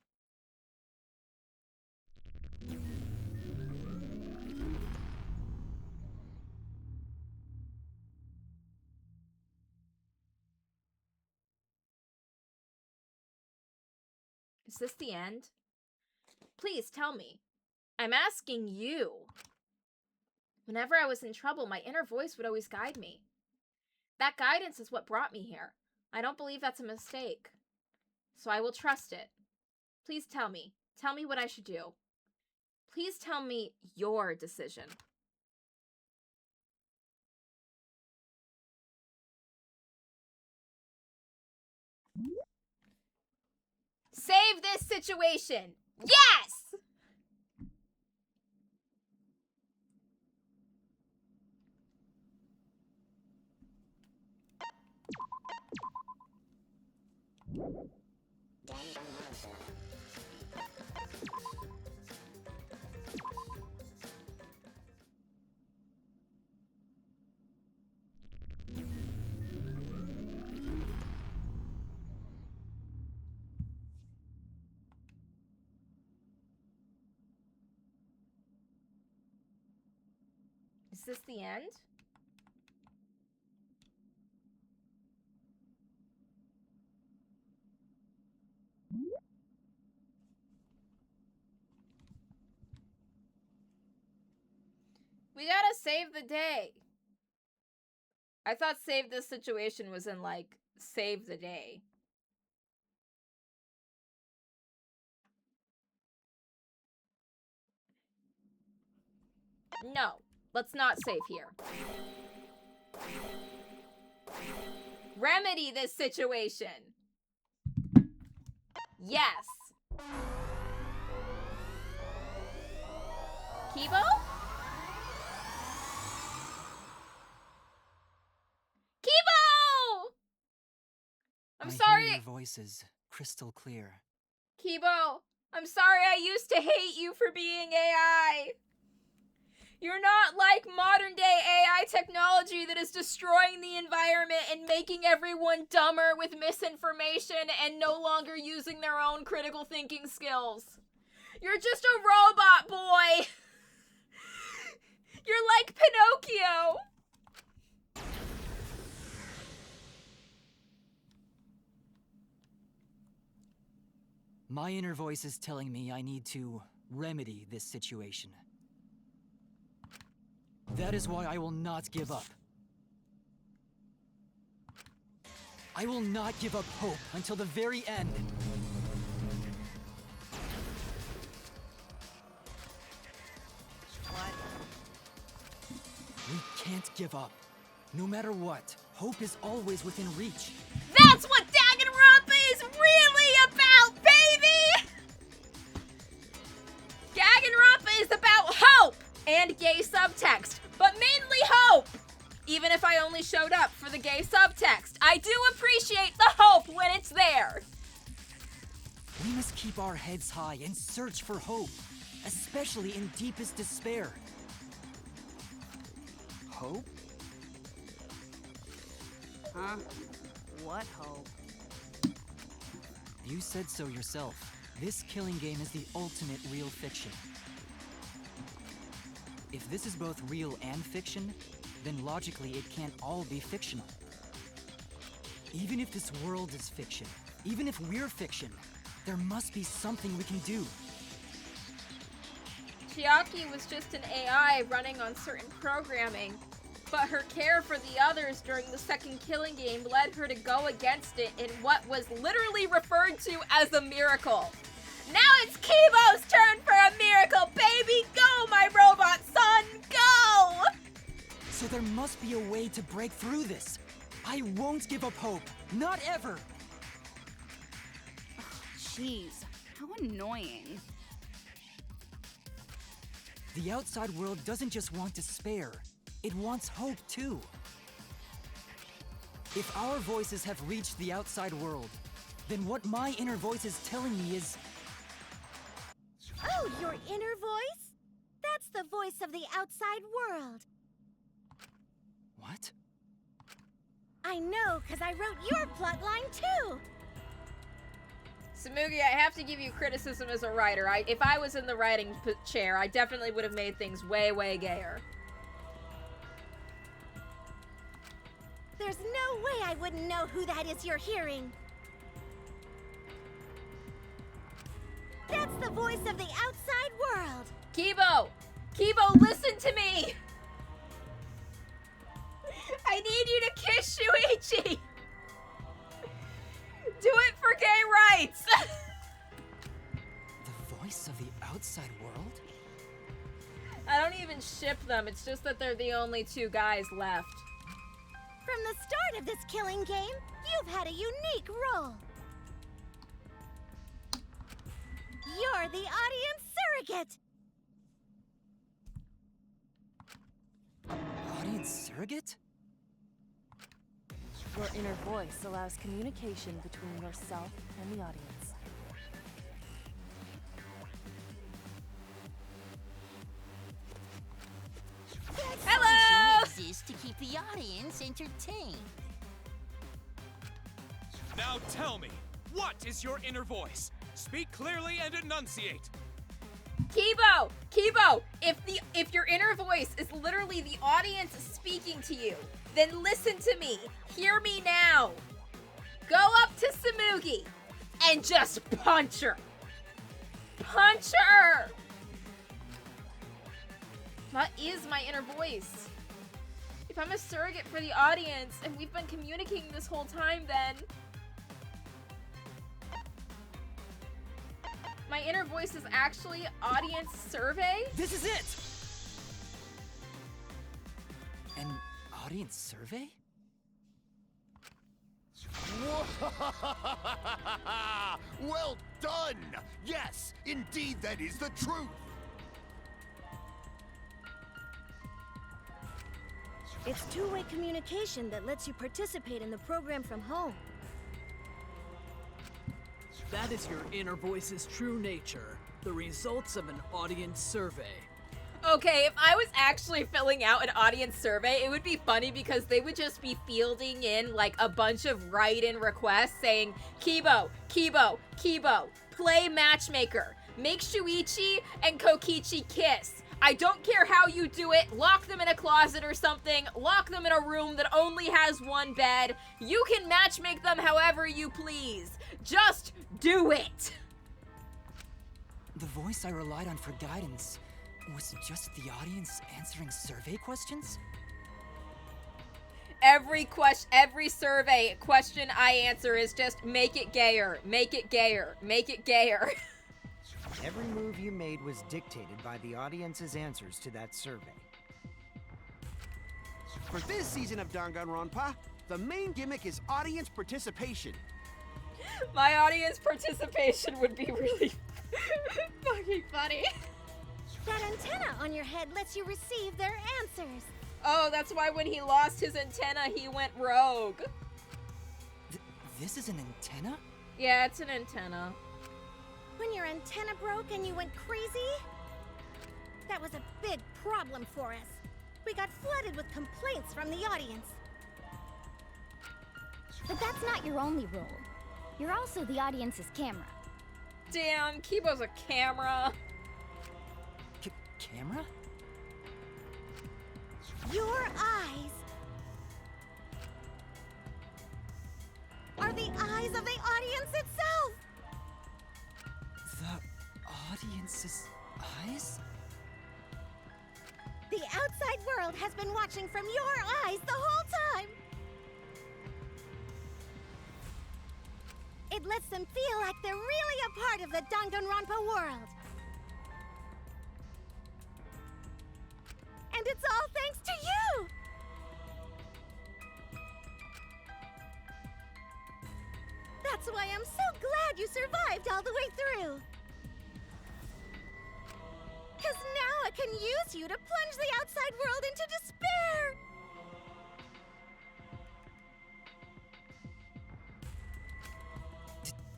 Is this the end? Please tell me. I'm asking you. Whenever I was in trouble, my inner voice would always guide me. That guidance is what brought me here. I don't believe that's a mistake. So I will trust it. Please tell me. Tell me what I should do. Please tell me your decision. Save this situation! Yes! Is this the end? We gotta save the day. I thought save this situation was in, like, save the day. No. Let's not save here. Remedy this situation. Yes. Kibo? Kibo! I'm sorry. I hear your voice is crystal clear. Kibo, I'm sorry I used to hate you for being AI. You're not like modern day AI technology that is destroying the environment and making everyone dumber with misinformation and no longer using their own critical thinking skills. You're just a robot boy. You're like Pinocchio. My inner voice is telling me I need to remedy this situation. That is why I will not give up. I will not give up hope until the very end. What? We can't give up. No matter what, hope is always within reach. That's what Danganronpa is really about, baby! Danganronpa is about hope and gay subtext, but mainly hope. Even if I only showed up for the gay subtext, I do appreciate the hope when it's there. We must keep our heads high and search for hope, especially in deepest despair. Hope? Huh? What hope? You said so yourself. This killing game is the ultimate real fiction. If this is both real and fiction, then logically it can't all be fictional. Even if this world is fiction, even if we're fiction, there must be something we can do. Chiaki was just an AI running on certain programming, but her care for the others during the second killing game led her to go against it in what was literally referred to as a miracle. Now it's Kibo's turn for a miracle, baby! Go, my robot son, go! So there must be a way to break through this. I won't give up hope, not ever! Jeez, how annoying. The outside world doesn't just want despair, it wants hope too. If our voices have reached the outside world, then what my inner voice is telling me is... Oh, your inner voice? That's the voice of the outside world. What? I know, because I wrote your plotline too! Tsumugi, I have to give you criticism as a writer. If I was in the writing chair, I definitely would have made things way, way gayer. There's no way I wouldn't know who that is you're hearing. That's the voice of the outside world. Kibo! Kibo, listen to me! I need you to kiss Shuichi! Do it for gay rights! The voice of the outside world? I don't even ship them, it's just that they're the only two guys left. From the start of this killing game, you've had a unique role. You're the audience surrogate! Audience surrogate? Your inner voice allows communication between yourself and the audience. Hello! Function exists to keep the audience entertained. Now tell me, what is your inner voice? Speak clearly and enunciate. Kibo! Kibo! If your inner voice is literally the audience speaking to you, then listen to me. Hear me now. Go up to Tsumugi and just punch her. Punch her! That is my inner voice. If I'm a surrogate for the audience and we've been communicating this whole time, then my inner voice is actually audience survey? This is it! audience survey? Well done! Yes, indeed that is the truth! It's two-way communication that lets you participate in the program from home. That is your inner voice's true nature. The results of an audience survey. Okay, if I was actually filling out an audience survey, it would be funny because they would just be fielding in like a bunch of write-in requests saying, Kibo, Kibo, Kibo, play matchmaker, make Shuichi and Kokichi kiss. I don't care how you do it, lock them in a closet or something, lock them in a room that only has one bed. You can matchmake them however you please. Just do it. The voice I relied on for guidance was just the audience answering survey questions? Every survey question I answer is just make it gayer, make it gayer, make it gayer. Every move you made was dictated by the audience's answers to that survey. For this season of Danganronpa, the main gimmick is audience participation. My audience participation would be really fucking funny. That antenna on your head lets you receive their answers. Oh, that's why when he lost his antenna, he went rogue. This is an antenna? Yeah, it's an antenna. When your antenna broke and you went crazy? That was a big problem for us. We got flooded with complaints from the audience. But that's not your only role. You're also the audience's camera. Damn, Kibo's a camera. Camera? Your eyes are the eyes of the audience itself! The audience's eyes? The outside world has been watching from your eyes the whole time! It lets them feel like they're really a part of the Danganronpa world. And it's all thanks to you! That's why I'm so glad you survived all the way through. 'Cause now I can use you to plunge the outside world into despair!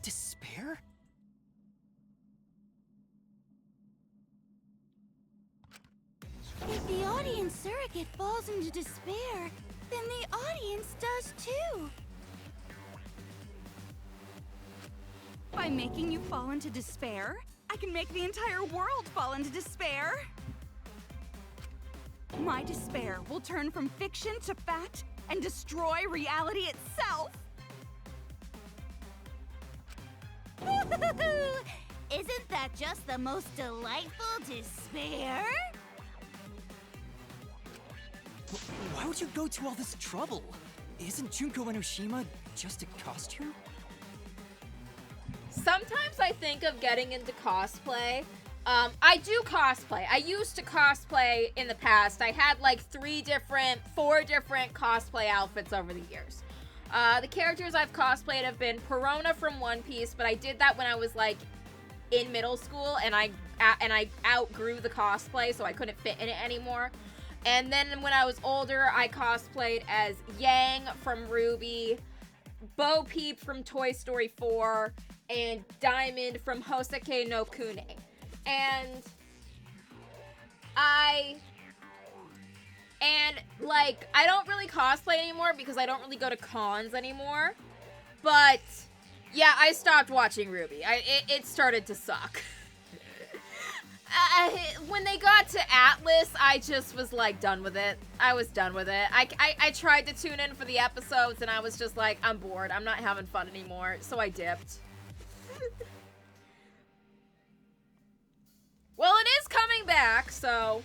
Despair? If the audience surrogate falls into despair, then the audience does too. By making you fall into despair, I can make the entire world fall into despair. My despair will turn from fiction to fact and destroy reality itself. Isn't that just the most delightful despair? Why would you go to all this trouble? Isn't Junko Enoshima just a costume? Sometimes I think of getting into cosplay. I do cosplay. I used to cosplay in the past. I had like 4 different cosplay outfits over the years. The characters I've cosplayed have been Perona from One Piece, but I did that when I was like in middle school, and I outgrew the cosplay, so I couldn't fit in it anymore. And then when I was older, I cosplayed as Yang from Ruby, Bo Peep from Toy Story 4, and Diamond from Hoseki no Kune. And I don't really cosplay anymore because I don't really go to cons anymore. But yeah, I stopped watching Ruby. It started to suck. When they got to Atlas, I just was like done with it. I was done with it. I tried to tune in for the episodes and I was just like, I'm bored. I'm not having fun anymore. So I dipped. Well, it is coming back, so.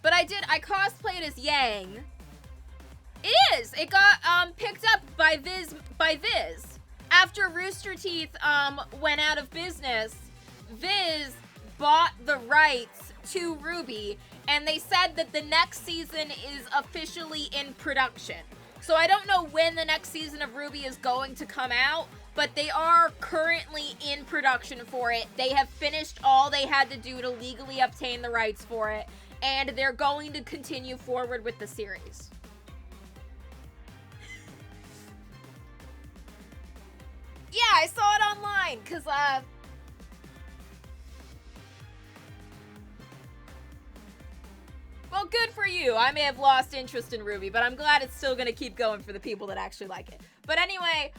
But I cosplayed as Yang. It is! It got picked up by Viz. After Rooster Teeth went out of business, Viz bought the rights to RWBY, and they said that the next season is officially in production. So I don't know when the next season of RWBY is going to come out, but they are currently in production for it. They have finished all they had to do to legally obtain the rights for it, and they're going to continue forward with the series. Yeah, I saw it online, because, well, good for you. I may have lost interest in RWBY, but I'm glad it's still going to keep going for the people that actually like it. But anyway,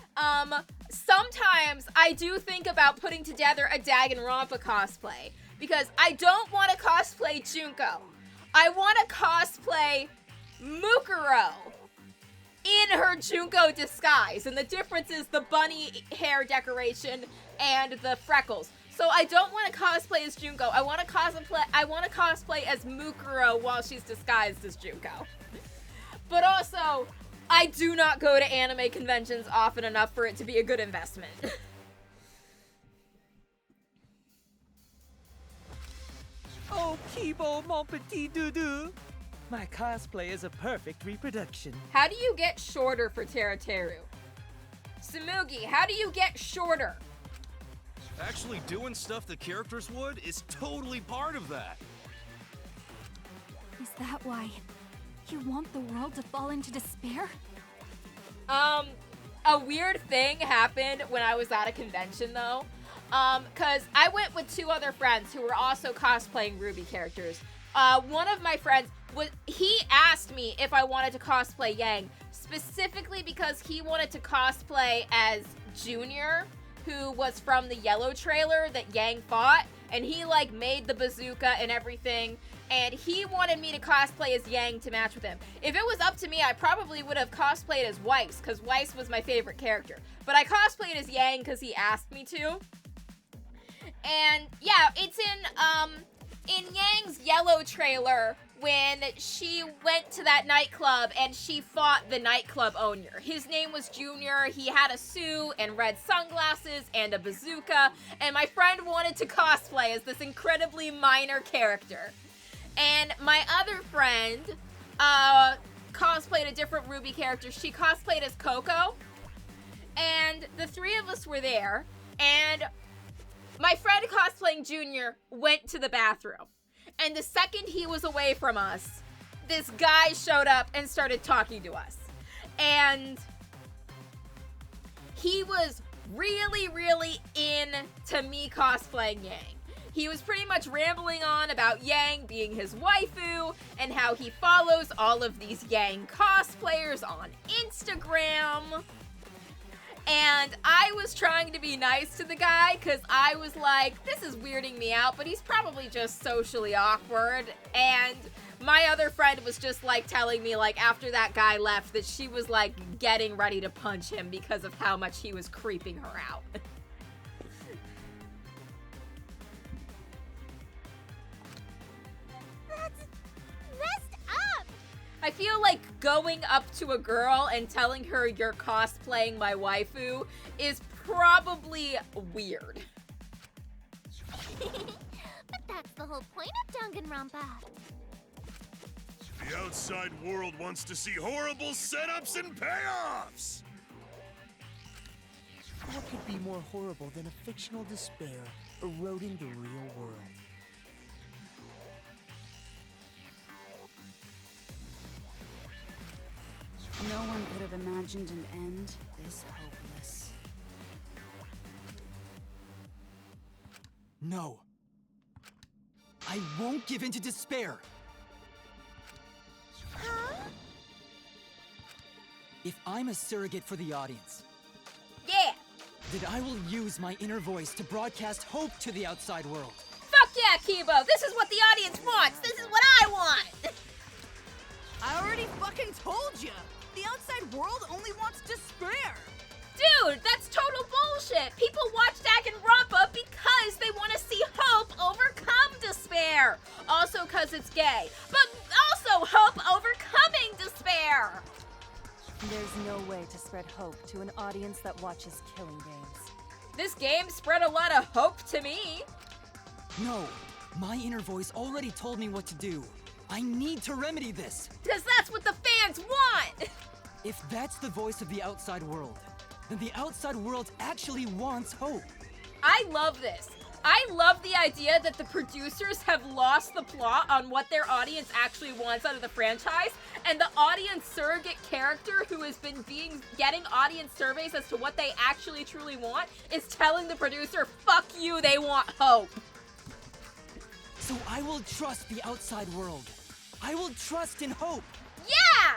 sometimes I do think about putting together a Danganronpa cosplay, because I don't want to cosplay Junko. I want to cosplay Mukuro in her Junko disguise, and the difference is the bunny hair decoration and the freckles. So I don't want to cosplay as Junko. I want to cosplay as Mukuro while she's disguised as Junko. But also, I do not go to anime conventions often enough for it to be a good investment. Oh, Kibo, mon petit doudou. My cosplay is a perfect reproduction. How do you get shorter for Teruteru? Samugi, how do you get shorter? Actually doing stuff the characters would is totally part of that. Is that why you want the world to fall into despair? A weird thing happened when I was at a convention, though. Cause I went with two other friends who were also cosplaying RWBY characters. One of my friends, he asked me if I wanted to cosplay Yang, specifically because he wanted to cosplay as Junior, who was from the Yellow trailer that Yang fought, and he, like, made the bazooka and everything, and he wanted me to cosplay as Yang to match with him. If it was up to me, I probably would have cosplayed as Weiss, because Weiss was my favorite character. But I cosplayed as Yang because he asked me to. And, yeah, it's in Yang's Yellow trailer, when she went to that nightclub and she fought the nightclub owner. His name was Junior. He had a suit and red sunglasses and a bazooka, and my friend wanted to cosplay as this incredibly minor character. And my other friend cosplayed a different RWBY character. She cosplayed as Coco, and the three of us were there, and my friend cosplaying Junior went to the bathroom. And the second he was away from us, this guy showed up and started talking to us. And he was really, really into me cosplaying Yang. He was pretty much rambling on about Yang being his waifu and how he follows all of these Yang cosplayers on Instagram. And I was trying to be nice to the guy because I was like, this is weirding me out, but he's probably just socially awkward. And my other friend was just like telling me, like, after that guy left, that she was like getting ready to punch him because of how much he was creeping her out. That's messed up! I feel like going up to a girl and telling her you're cosplaying my waifu is probably weird. But that's the whole point of Danganronpa. The outside world wants to see horrible setups and payoffs! What could be more horrible than a fictional despair eroding the real world? No one could have imagined an end this hopeless. No. I won't give in to despair. Huh? If I'm a surrogate for the audience, yeah, then I will use my inner voice to broadcast hope to the outside world. Fuck yeah, Kibo! This is what the audience wants! This is what I want! I already fucking told you! The outside world only wants despair! Dude, that's total bullshit! People watch Danganronpa because they want to see hope overcome despair! Also because it's gay. But also hope overcoming despair! There's no way to spread hope to an audience that watches killing games. This game spread a lot of hope to me. No, My inner voice already told me what to do. I need to remedy this. Because that's what the fans want! If that's the voice of the outside world, then the outside world actually wants hope. I love this. I love the idea that the producers have lost the plot on what their audience actually wants out of the franchise, and the audience surrogate character who has been getting audience surveys as to what they actually truly want is telling the producer, fuck you, they want hope. So I will trust the outside world. I will trust in hope. Yeah!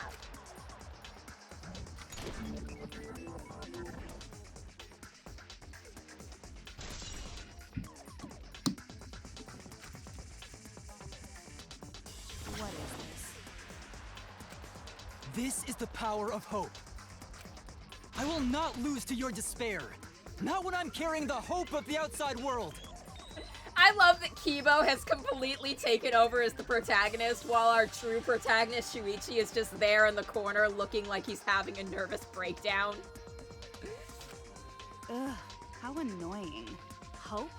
What is this? This is the power of hope. I will not lose to your despair. Not when I'm carrying the hope of the outside world. I love that Kibo has completely taken over as the protagonist while our true protagonist, Shuichi, is just there in the corner looking like he's having a nervous breakdown. Ugh, how annoying. Hope?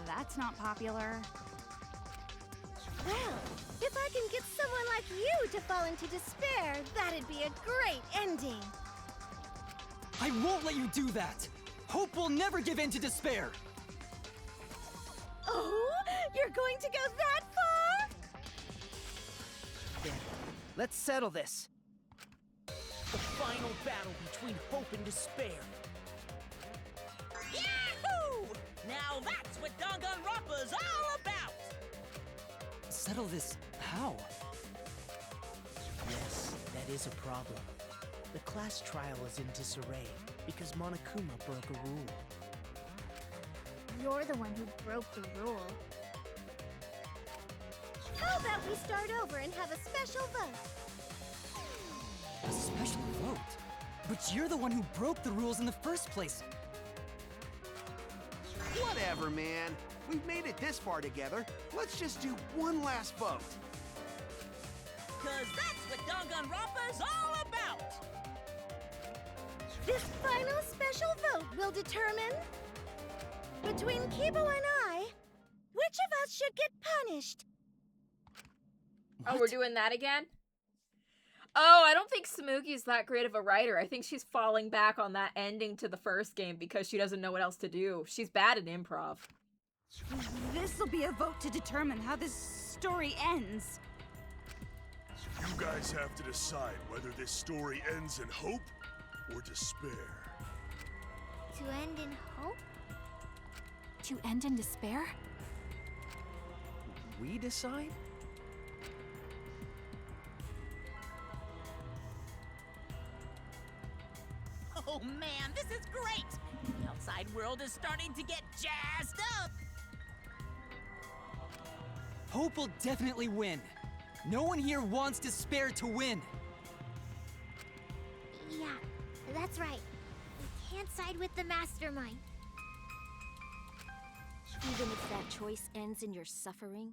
That's not popular. Well, if I can get someone like you to fall into despair, that'd be a great ending. I won't let you do that. Hope will never give in to despair. Oh, you're going to go that far? Then, let's settle this. The final battle between hope and despair. Yahoo! Now that's what Danganronpa's all about! Settle this how? Yes, that is a problem. The class trial is in disarray because Monokuma broke a rule. You're the one who broke the rule. How about we start over and have a special vote? A special vote? But you're the one who broke the rules in the first place. Whatever, man. We've made it this far together. Let's just do one last vote. Cause that's what Danganronpa's all about! This final special vote will determine, between Kibo and I, which of us should get punished. Oh, we're doing that again? Oh, I don't think Samuki's that great of a writer. I think she's falling back on that ending to the first game because she doesn't know what else to do. She's bad at improv. This'll be a vote to determine how this story ends. You guys have to decide whether this story ends in hope or despair. To end in hope? To end in despair? We decide? Oh man, this is great! The outside world is starting to get jazzed up! Hope will definitely win. No one here wants despair to win. Yeah, that's right. We can't side with the mastermind. Even if that choice ends in your suffering?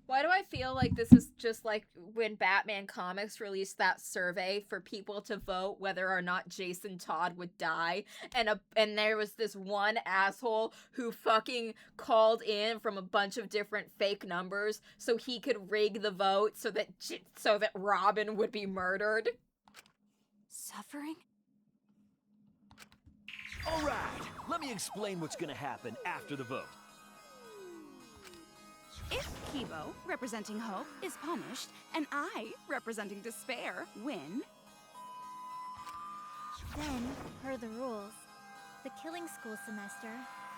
Why do I feel like this is just like when Batman Comics released that survey for people to vote whether or not Jason Todd would die, and there was this one asshole who fucking called in from a bunch of different fake numbers so he could rig the vote so that Robin would be murdered. Suffering? All right, let me explain what's gonna happen after the vote. If Kibo, representing hope, is punished, and I, representing despair, win, Then, per the rules, the killing school semester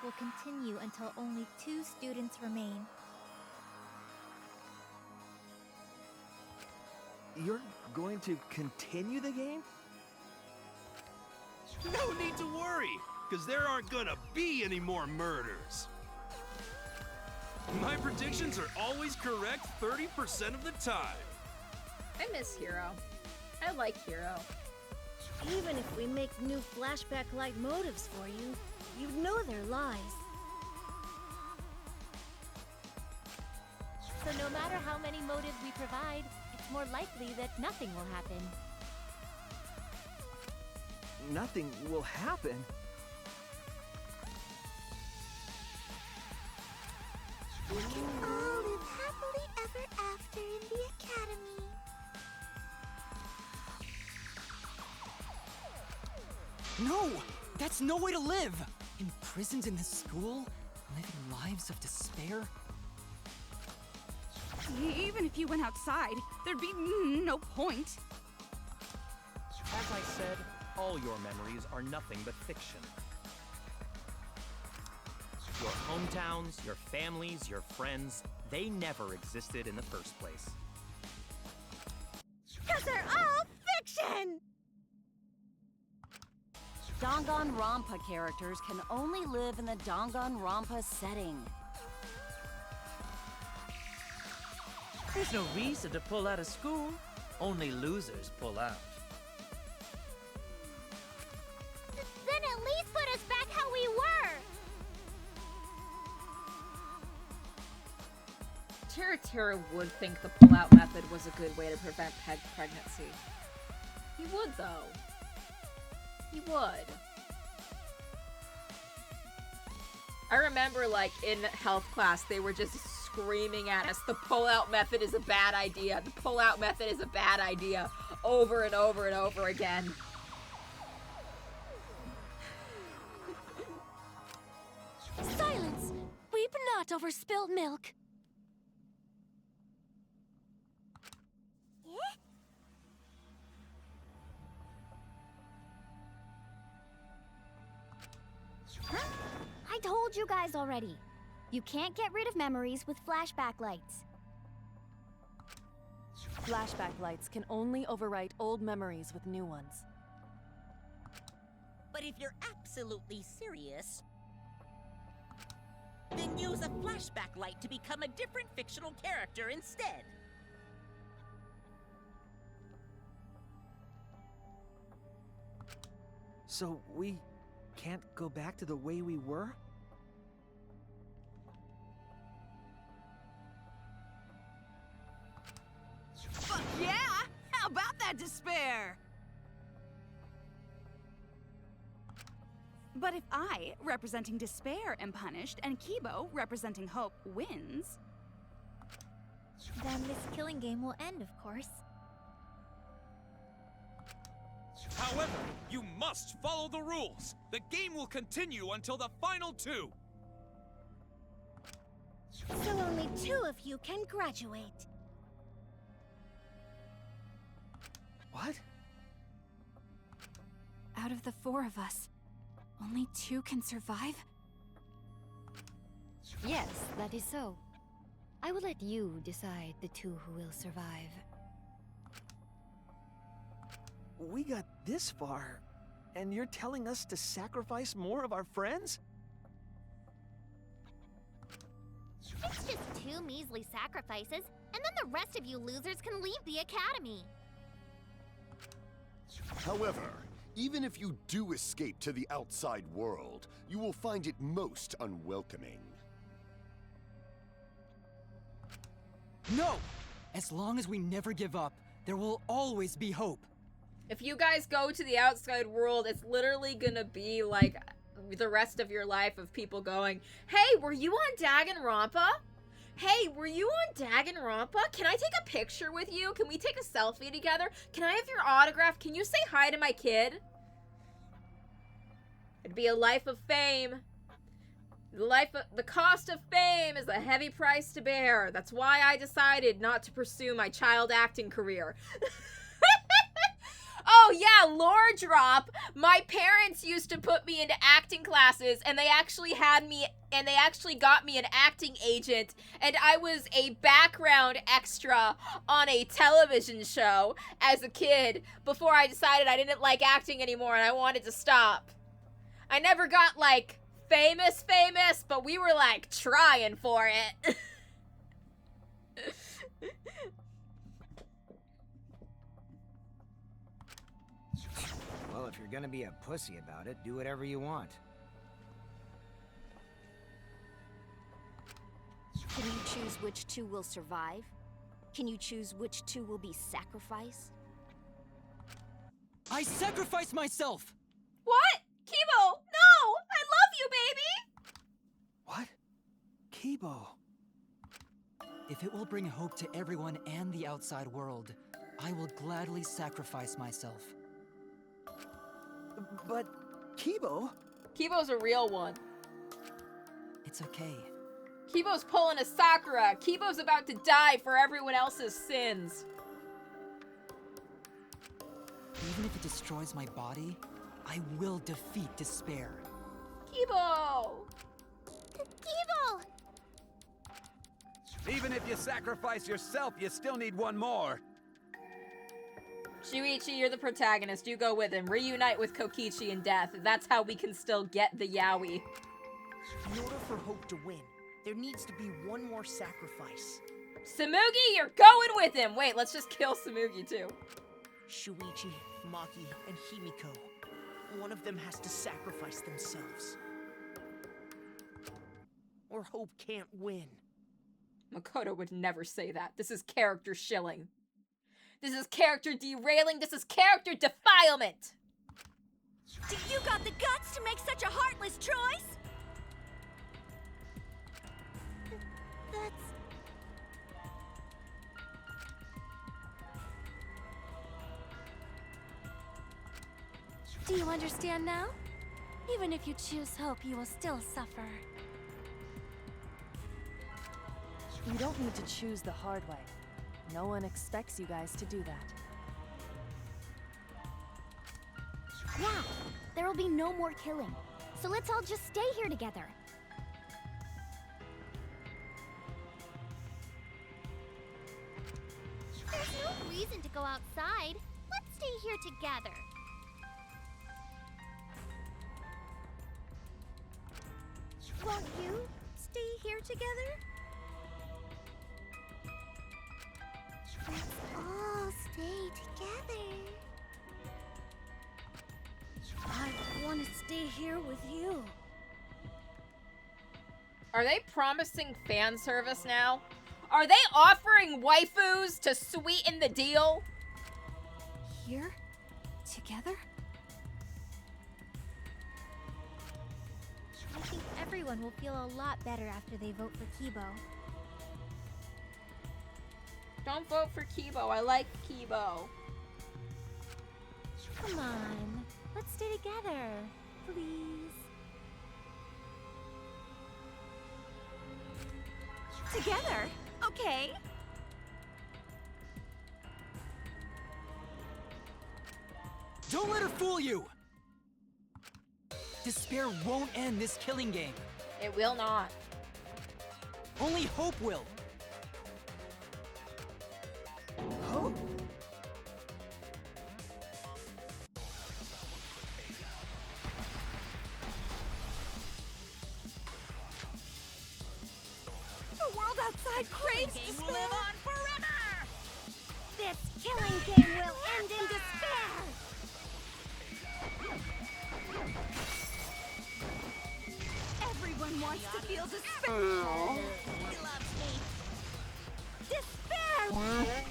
will continue until only 2 students remain. You're going to continue the game? No need to worry, because there aren't gonna be any more murders. My predictions are always correct 30% of the time. I miss Hero. I like Hero. Even if we make new flashback-like motives for you, you'd know they're lies. So no matter how many motives we provide, it's more likely that nothing will happen. Nothing will happen. We can all live happily ever after in the academy. No! That's no way to live! Imprisoned in this school? Living lives of despair? Even if you went outside, there'd be no point. As I said, all your memories are nothing but fiction. Your hometowns, your families, your friends, they never existed in the first place. 'Cause they're all fiction! Danganronpa characters can only live in the Danganronpa setting. There's no reason to pull out of school. Only losers pull out. Then at least put us back how we were! Tira would think the pull-out method was a good way to prevent pregnancy. He would, though. He would. I remember, like, in health class, they were just screaming at us, the pull-out method is a bad idea. The pull-out method is a bad idea. Over and over and over again. Silence! Weep not over spilt milk. I told you guys already. You can't get rid of memories with flashback lights. Flashback lights can only overwrite old memories with new ones. But if you're absolutely serious, then use a flashback light to become a different fictional character instead. So we can't go back to the way we were? Fuck yeah! How about that despair? But if I, representing despair, am punished, and Kibo, representing hope, wins... Then this killing game will end, of course. However, you must follow the rules. The game will continue until the final two. So only 2 of you can graduate. What? Out of the 4 of us, only 2 can survive? Yes, that is so. I will let you decide the 2 who will survive. We got this far, and you're telling us to sacrifice more of our friends? It's just 2 measly sacrifices, and then the rest of you losers can leave the academy. However, even if you do escape to the outside world, you will find it most unwelcoming. No! As long as we never give up, there will always be hope. If you guys go to the outside world, it's literally gonna be like the rest of your life of people going, hey, were you on Danganronpa? Hey, were you on Danganronpa? Can I take a picture with you? Can we take a selfie together? Can I have your autograph? Can you say hi to my kid? It'd be a life of fame. The cost of fame is a heavy price to bear. That's why I decided not to pursue my child acting career. Oh yeah, lore drop. My parents used to put me into acting classes, and they actually got me an acting agent, and I was a background extra on a television show as a kid before I decided I didn't like acting anymore and I wanted to stop. I never got like famous, but we were like trying for it. Well, if you're gonna be a pussy about it, do whatever you want. Can you choose which 2 will survive? Can you choose which 2 will be sacrificed? I sacrifice myself! What? Kibo, no! I love you, baby! What? Kibo. If it will bring hope to everyone and the outside world, I will gladly sacrifice myself. But, Kibo? Kibo's a real one. It's okay. Kibo's pulling a Sakura. Kibo's about to die for everyone else's sins. Even if it destroys my body, I will defeat despair. Kibo! Kibo! Even if you sacrifice yourself, you still need one more. Shuichi, you're the protagonist. You go with him. Reunite with Kokichi in death. That's how we can still get the yaoi. In order for Hope to win, there needs to be one more sacrifice. Samugi, you're going with him! Wait, let's just kill Samugi too. Shuichi, Maki, and Himiko. One of them has to sacrifice themselves. Or Hope can't win. Makoto would never say that. This is character shilling. This is character derailing. This is character defilement. Do you got the guts to make such a heartless choice? That's... Do you understand now? Even if you choose hope, you will still suffer. You don't need to choose the hard way. No one expects you guys to do that. Yeah, there will be no more killing. So let's all just stay here together. There's no reason to go outside. Let's stay here together. Won't you stay here together? Let's all stay together. I want to stay here with you. Are they promising fan service now? Are they offering waifus to sweeten the deal? Here? Together? I think everyone will feel a lot better after they vote for Kibo. Don't vote for Kibo. I like Kibo. Come on. Let's stay together. Please. Together? Okay. Don't let her fool you! Despair won't end this killing game. It will not. Only hope will. Hope? The world outside craves despair. Will live on forever! This killing game will end in despair. Everyone wants to feel despair. He loves me. Despair!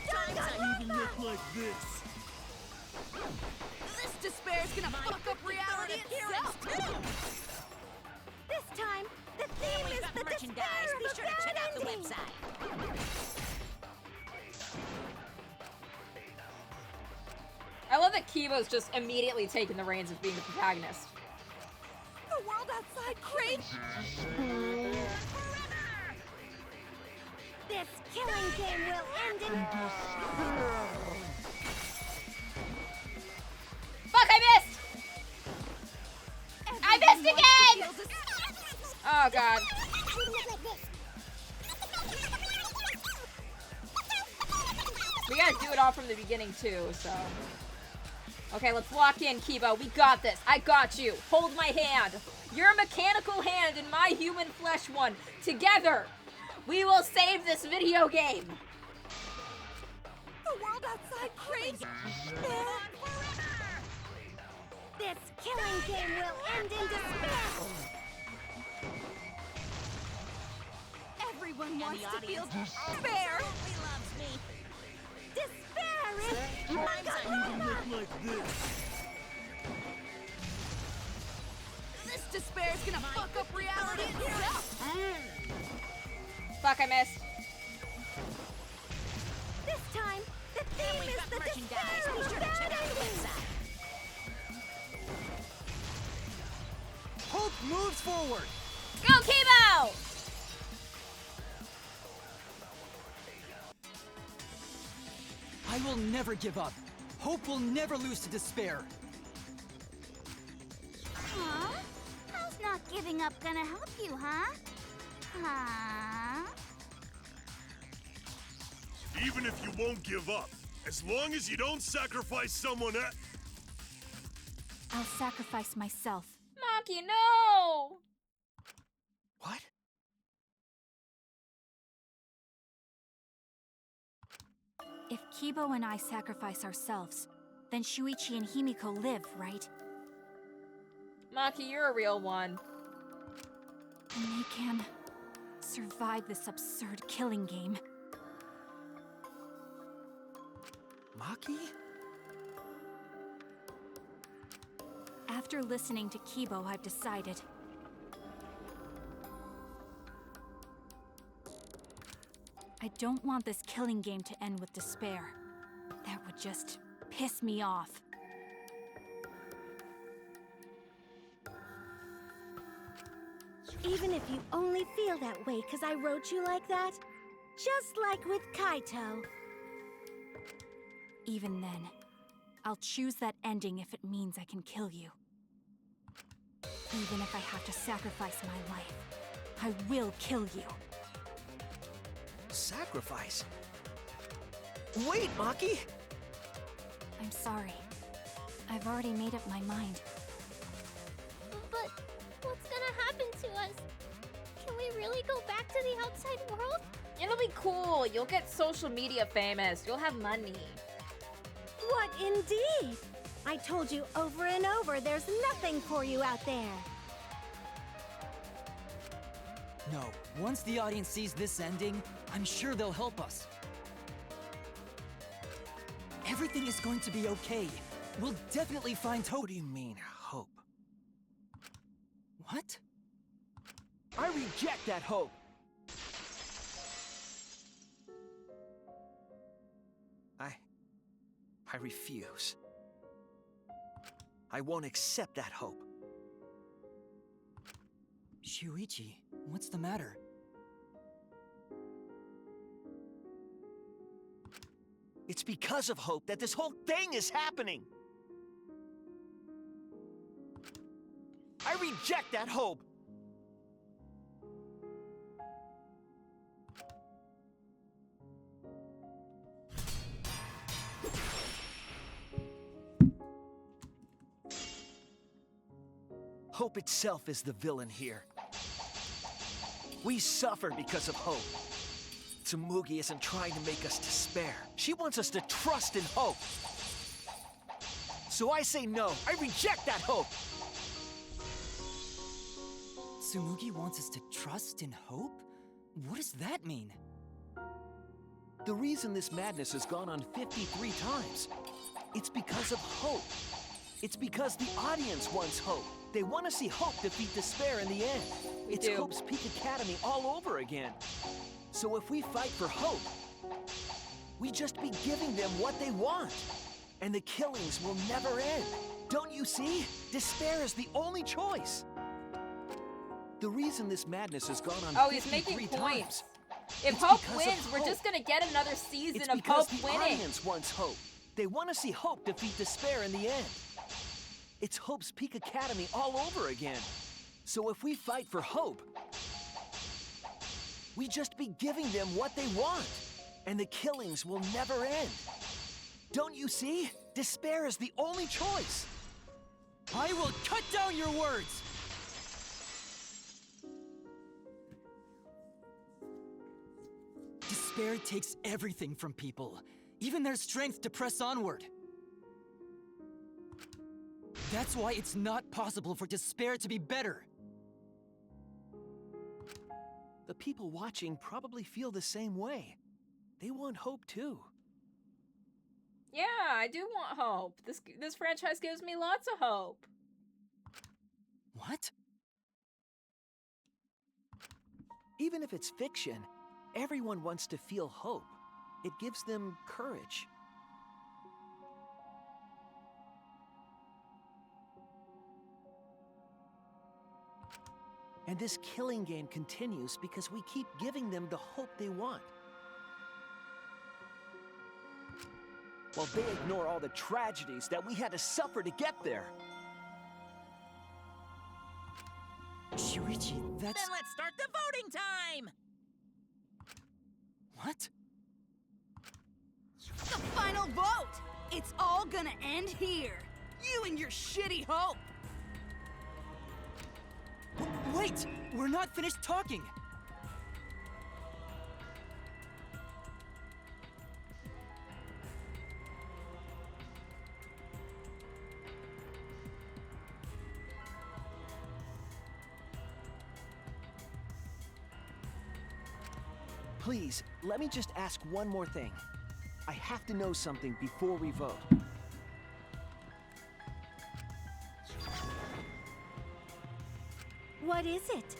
Danganronpa! look like this. This despair is gonna fuck up reality itself. This time, the theme We've is got the merchandise. despair Be of a sure to bad check out the ending. website. I love that Kibo's just immediately taking the reins of being the protagonist. The world outside craves. This killing game will end in Fuck, I missed! I missed again! Oh god. We gotta do it all from the beginning too, so. Okay, let's lock in, Kibo. We got this. I got you. Hold my hand. Your mechanical hand and my human flesh one. Together, we will save this video game. the world outside craves. This killing game will end in despair. Everyone wants to feel despair. He loves me. Despair is like this. This despair is gonna fuck up reality itself. Fuck, I missed. We've got merchandise. Be sure to check out the website. Hope moves forward! Go, Kibo! I will never give up. Hope will never lose to despair. Huh? How's not giving up gonna help you, huh? Huh? Even if you won't give up, as long as you don't sacrifice someone else. I'll sacrifice myself. Maki, no! What? If Kibo and I sacrifice ourselves, then Shuichi and Himiko live, right? Maki, you're a real one. And they can survive this absurd killing game. Maki? After listening to Kibo, I've decided. I don't want this killing game to end with despair. That would just piss me off. Even if you only feel that way because I wrote you like that, just like with Kaito. Even then, I'll choose that ending if it means I can kill you. Even if I have to sacrifice my life, I will kill you. Sacrifice? Wait, Maki! I'm sorry. I've already made up my mind. But what's gonna happen to us? Can we really go back to the outside world? It'll be cool. You'll get social media famous. You'll have money. What indeed? I told you over and over there's nothing for you out there. No, once the audience sees this ending, I'm sure they'll help us. Everything is going to be okay. We'll definitely find hope. What do you mean, hope? What? I reject that hope! I refuse. I won't accept that hope. Shuichi, what's the matter? It's because of hope that this whole thing is happening! I reject that hope! Hope itself is the villain here. We suffer because of hope. Tsumugi isn't trying to make us despair. She wants us to trust in hope. So I say no. I reject that hope. Tsumugi wants us to trust in hope? What does that mean? The reason this madness has gone on 53 times, it's because of hope. It's because the audience wants hope. They want to see hope defeat despair in the end. It's Hope's Peak Academy all over again. So if we fight for hope, we just be giving them what they want. And the killings will never end. Don't you see? Despair is the only choice. The reason this madness has gone on 53 he's making times, points. If it's Hope because wins, of we're hope. just gonna get another season It's of because Hope the winning. audience wants hope. They want to see hope defeat despair in the end. It's Hope's Peak Academy all over again. So if we fight for hope, we just be giving them what they want. And the killings will never end. Don't you see? Despair is the only choice. I will cut down your words! Despair takes everything from people, even their strength to press onward. That's why it's not possible for despair to be better. The people watching probably feel the same way. They want hope too. Yeah, I do want hope. This franchise gives me lots of hope. What? Even if it's fiction, everyone wants to feel hope. It gives them courage. And this killing game continues because we keep giving them the hope they want. While they ignore all the tragedies that we had to suffer to get there. Shuichi, that's... Then let's start the voting time! What? The final vote! It's all gonna end here! You and your shitty hope! Wait! We're not finished talking! Please, let me just ask one more thing. I have to know something before we vote. What is it?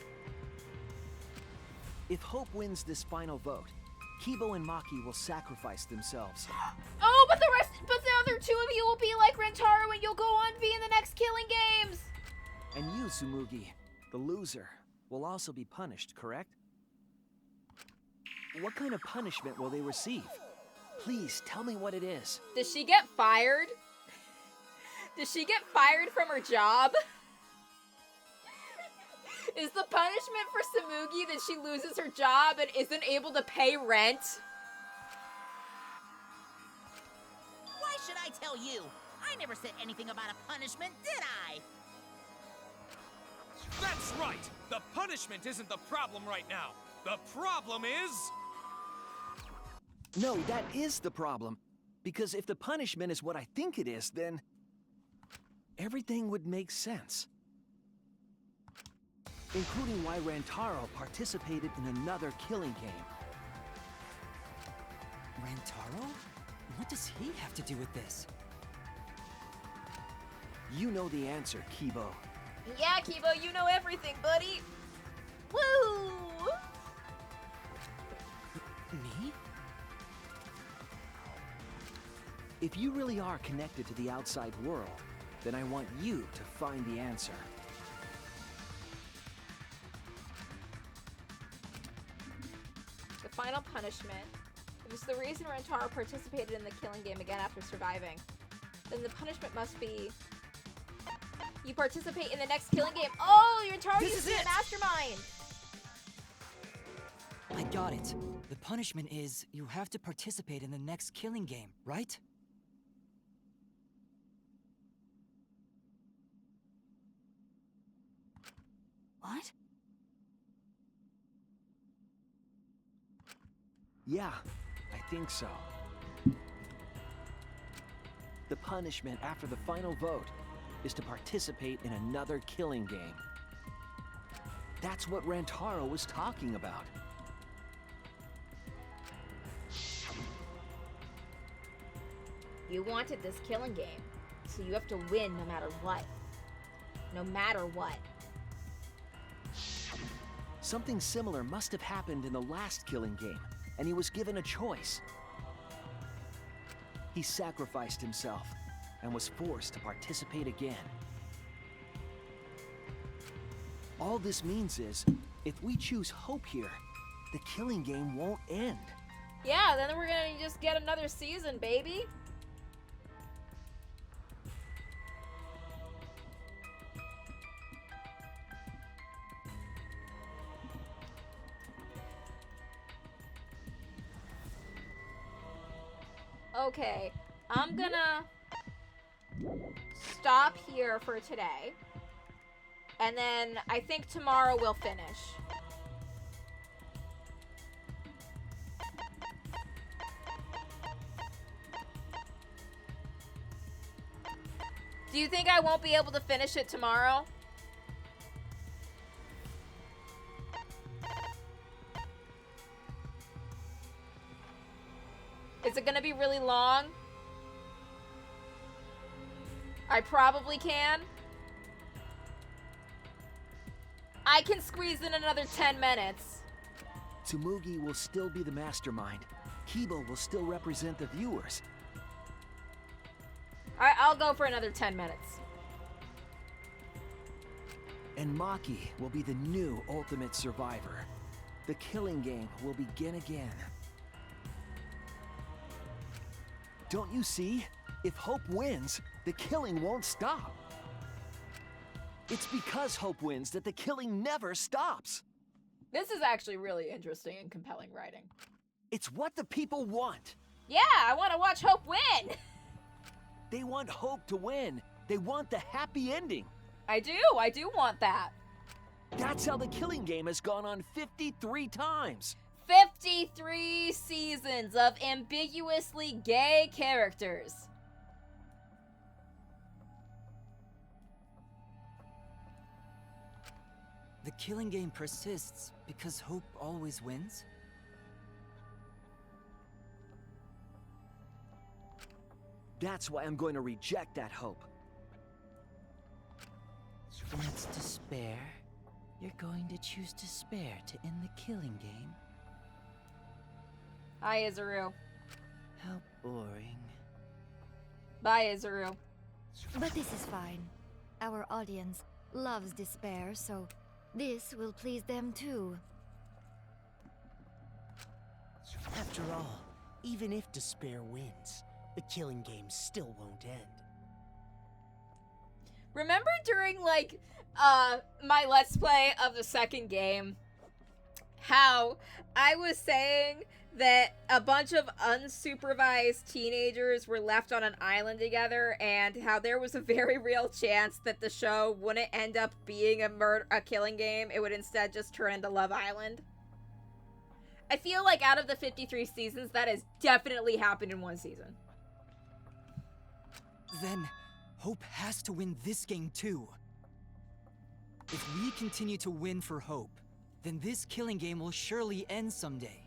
If Hope wins this final vote, Kibo and Maki will sacrifice themselves. Oh, but the other two of you will be like Rentaro and you'll go on be in the next Killing Games! And you, Tsumugi, the loser, will also be punished, correct? What kind of punishment will they receive? Please, tell me what it is. Does she get fired? Does she get fired from her job? Is the punishment for Tsumugi that she loses her job and isn't able to pay rent? Why should I tell you? I never said anything about a punishment, did I? That's right! The punishment isn't the problem right now. The problem is... No, that is the problem. Because if the punishment is what I think it is, then... everything would make sense. Including why Rantaro participated in another killing game. Rantaro? What does he have to do with this? You know the answer, Kibo. Yeah, Kibo, you know everything, buddy. Woo! Me? If you really are connected to the outside world, then I want you to find the answer. The final punishment. If it's the reason Rentaro participated in the killing game again after surviving, then the punishment must be... you participate in the next killing game. Oh, Rentaro used to be a mastermind! I got it. The punishment is you have to participate in the next killing game, right? What? Yeah, I think so. The punishment after the final vote is to participate in another killing game. That's what Rantaro was talking about. You wanted this killing game, so you have to win no matter what. No matter what. Something similar must have happened in the last killing game, and he was given a choice. He sacrificed himself and was forced to participate again. All this means is, if we choose Hope here, the killing game won't end. Yeah, then we're gonna just get another season, baby. Okay, I'm gonna stop here for today. And then I think tomorrow we'll finish. Do you think I won't be able to finish it tomorrow? Is it gonna be really long? I probably can. I can squeeze in another 10 minutes. Tsumugi will still be the mastermind. Kibo will still represent the viewers. Alright, I'll go for another 10 minutes. And Maki will be the new ultimate survivor. The killing game will begin again. Don't you see? If Hope wins, the killing won't stop. It's because Hope wins that the killing never stops. This is actually really interesting and compelling writing. It's what the people want. Yeah, I want to watch Hope win. They want Hope to win. They want the happy ending. I do want that. That's how the killing game has gone on 53 times. 53 seasons of ambiguously gay characters. The killing game persists because Hope always wins? That's why I'm going to reject that hope. When it's despair, you're going to choose despair to end the killing game? Hi, Izuru. How boring. Bye, Izuru. But this is fine. Our audience loves despair, so this will please them too. After all, even if despair wins, the killing game still won't end. Remember during, like, my Let's Play of the second game, how I was saying that a bunch of unsupervised teenagers were left on an island together, and how there was a very real chance that the show wouldn't end up being a killing game. It would instead just turn into Love Island. I feel like out of the 53 seasons, that has definitely happened in one season. Then Hope has to win this game too. If we continue to win for Hope, then this killing game will surely end someday.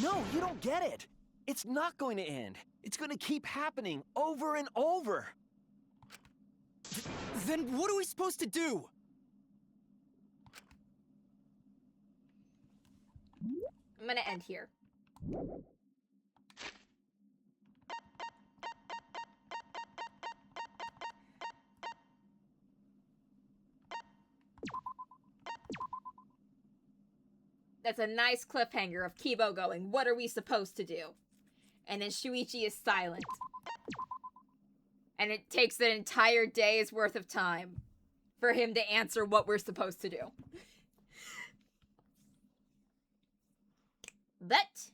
No, you don't get it. It's not going to end. It's going to keep happening over and over. Then what are we supposed to do? I'm gonna end here. That's a nice cliffhanger of Kibo going, what are we supposed to do? And then Shuichi is silent. And it takes an entire day's worth of time for him to answer what we're supposed to do. But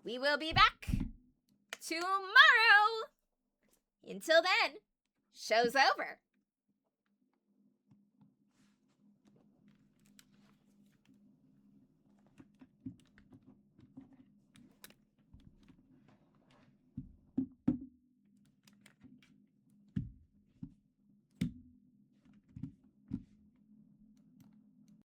we will be back tomorrow. Until then, show's over.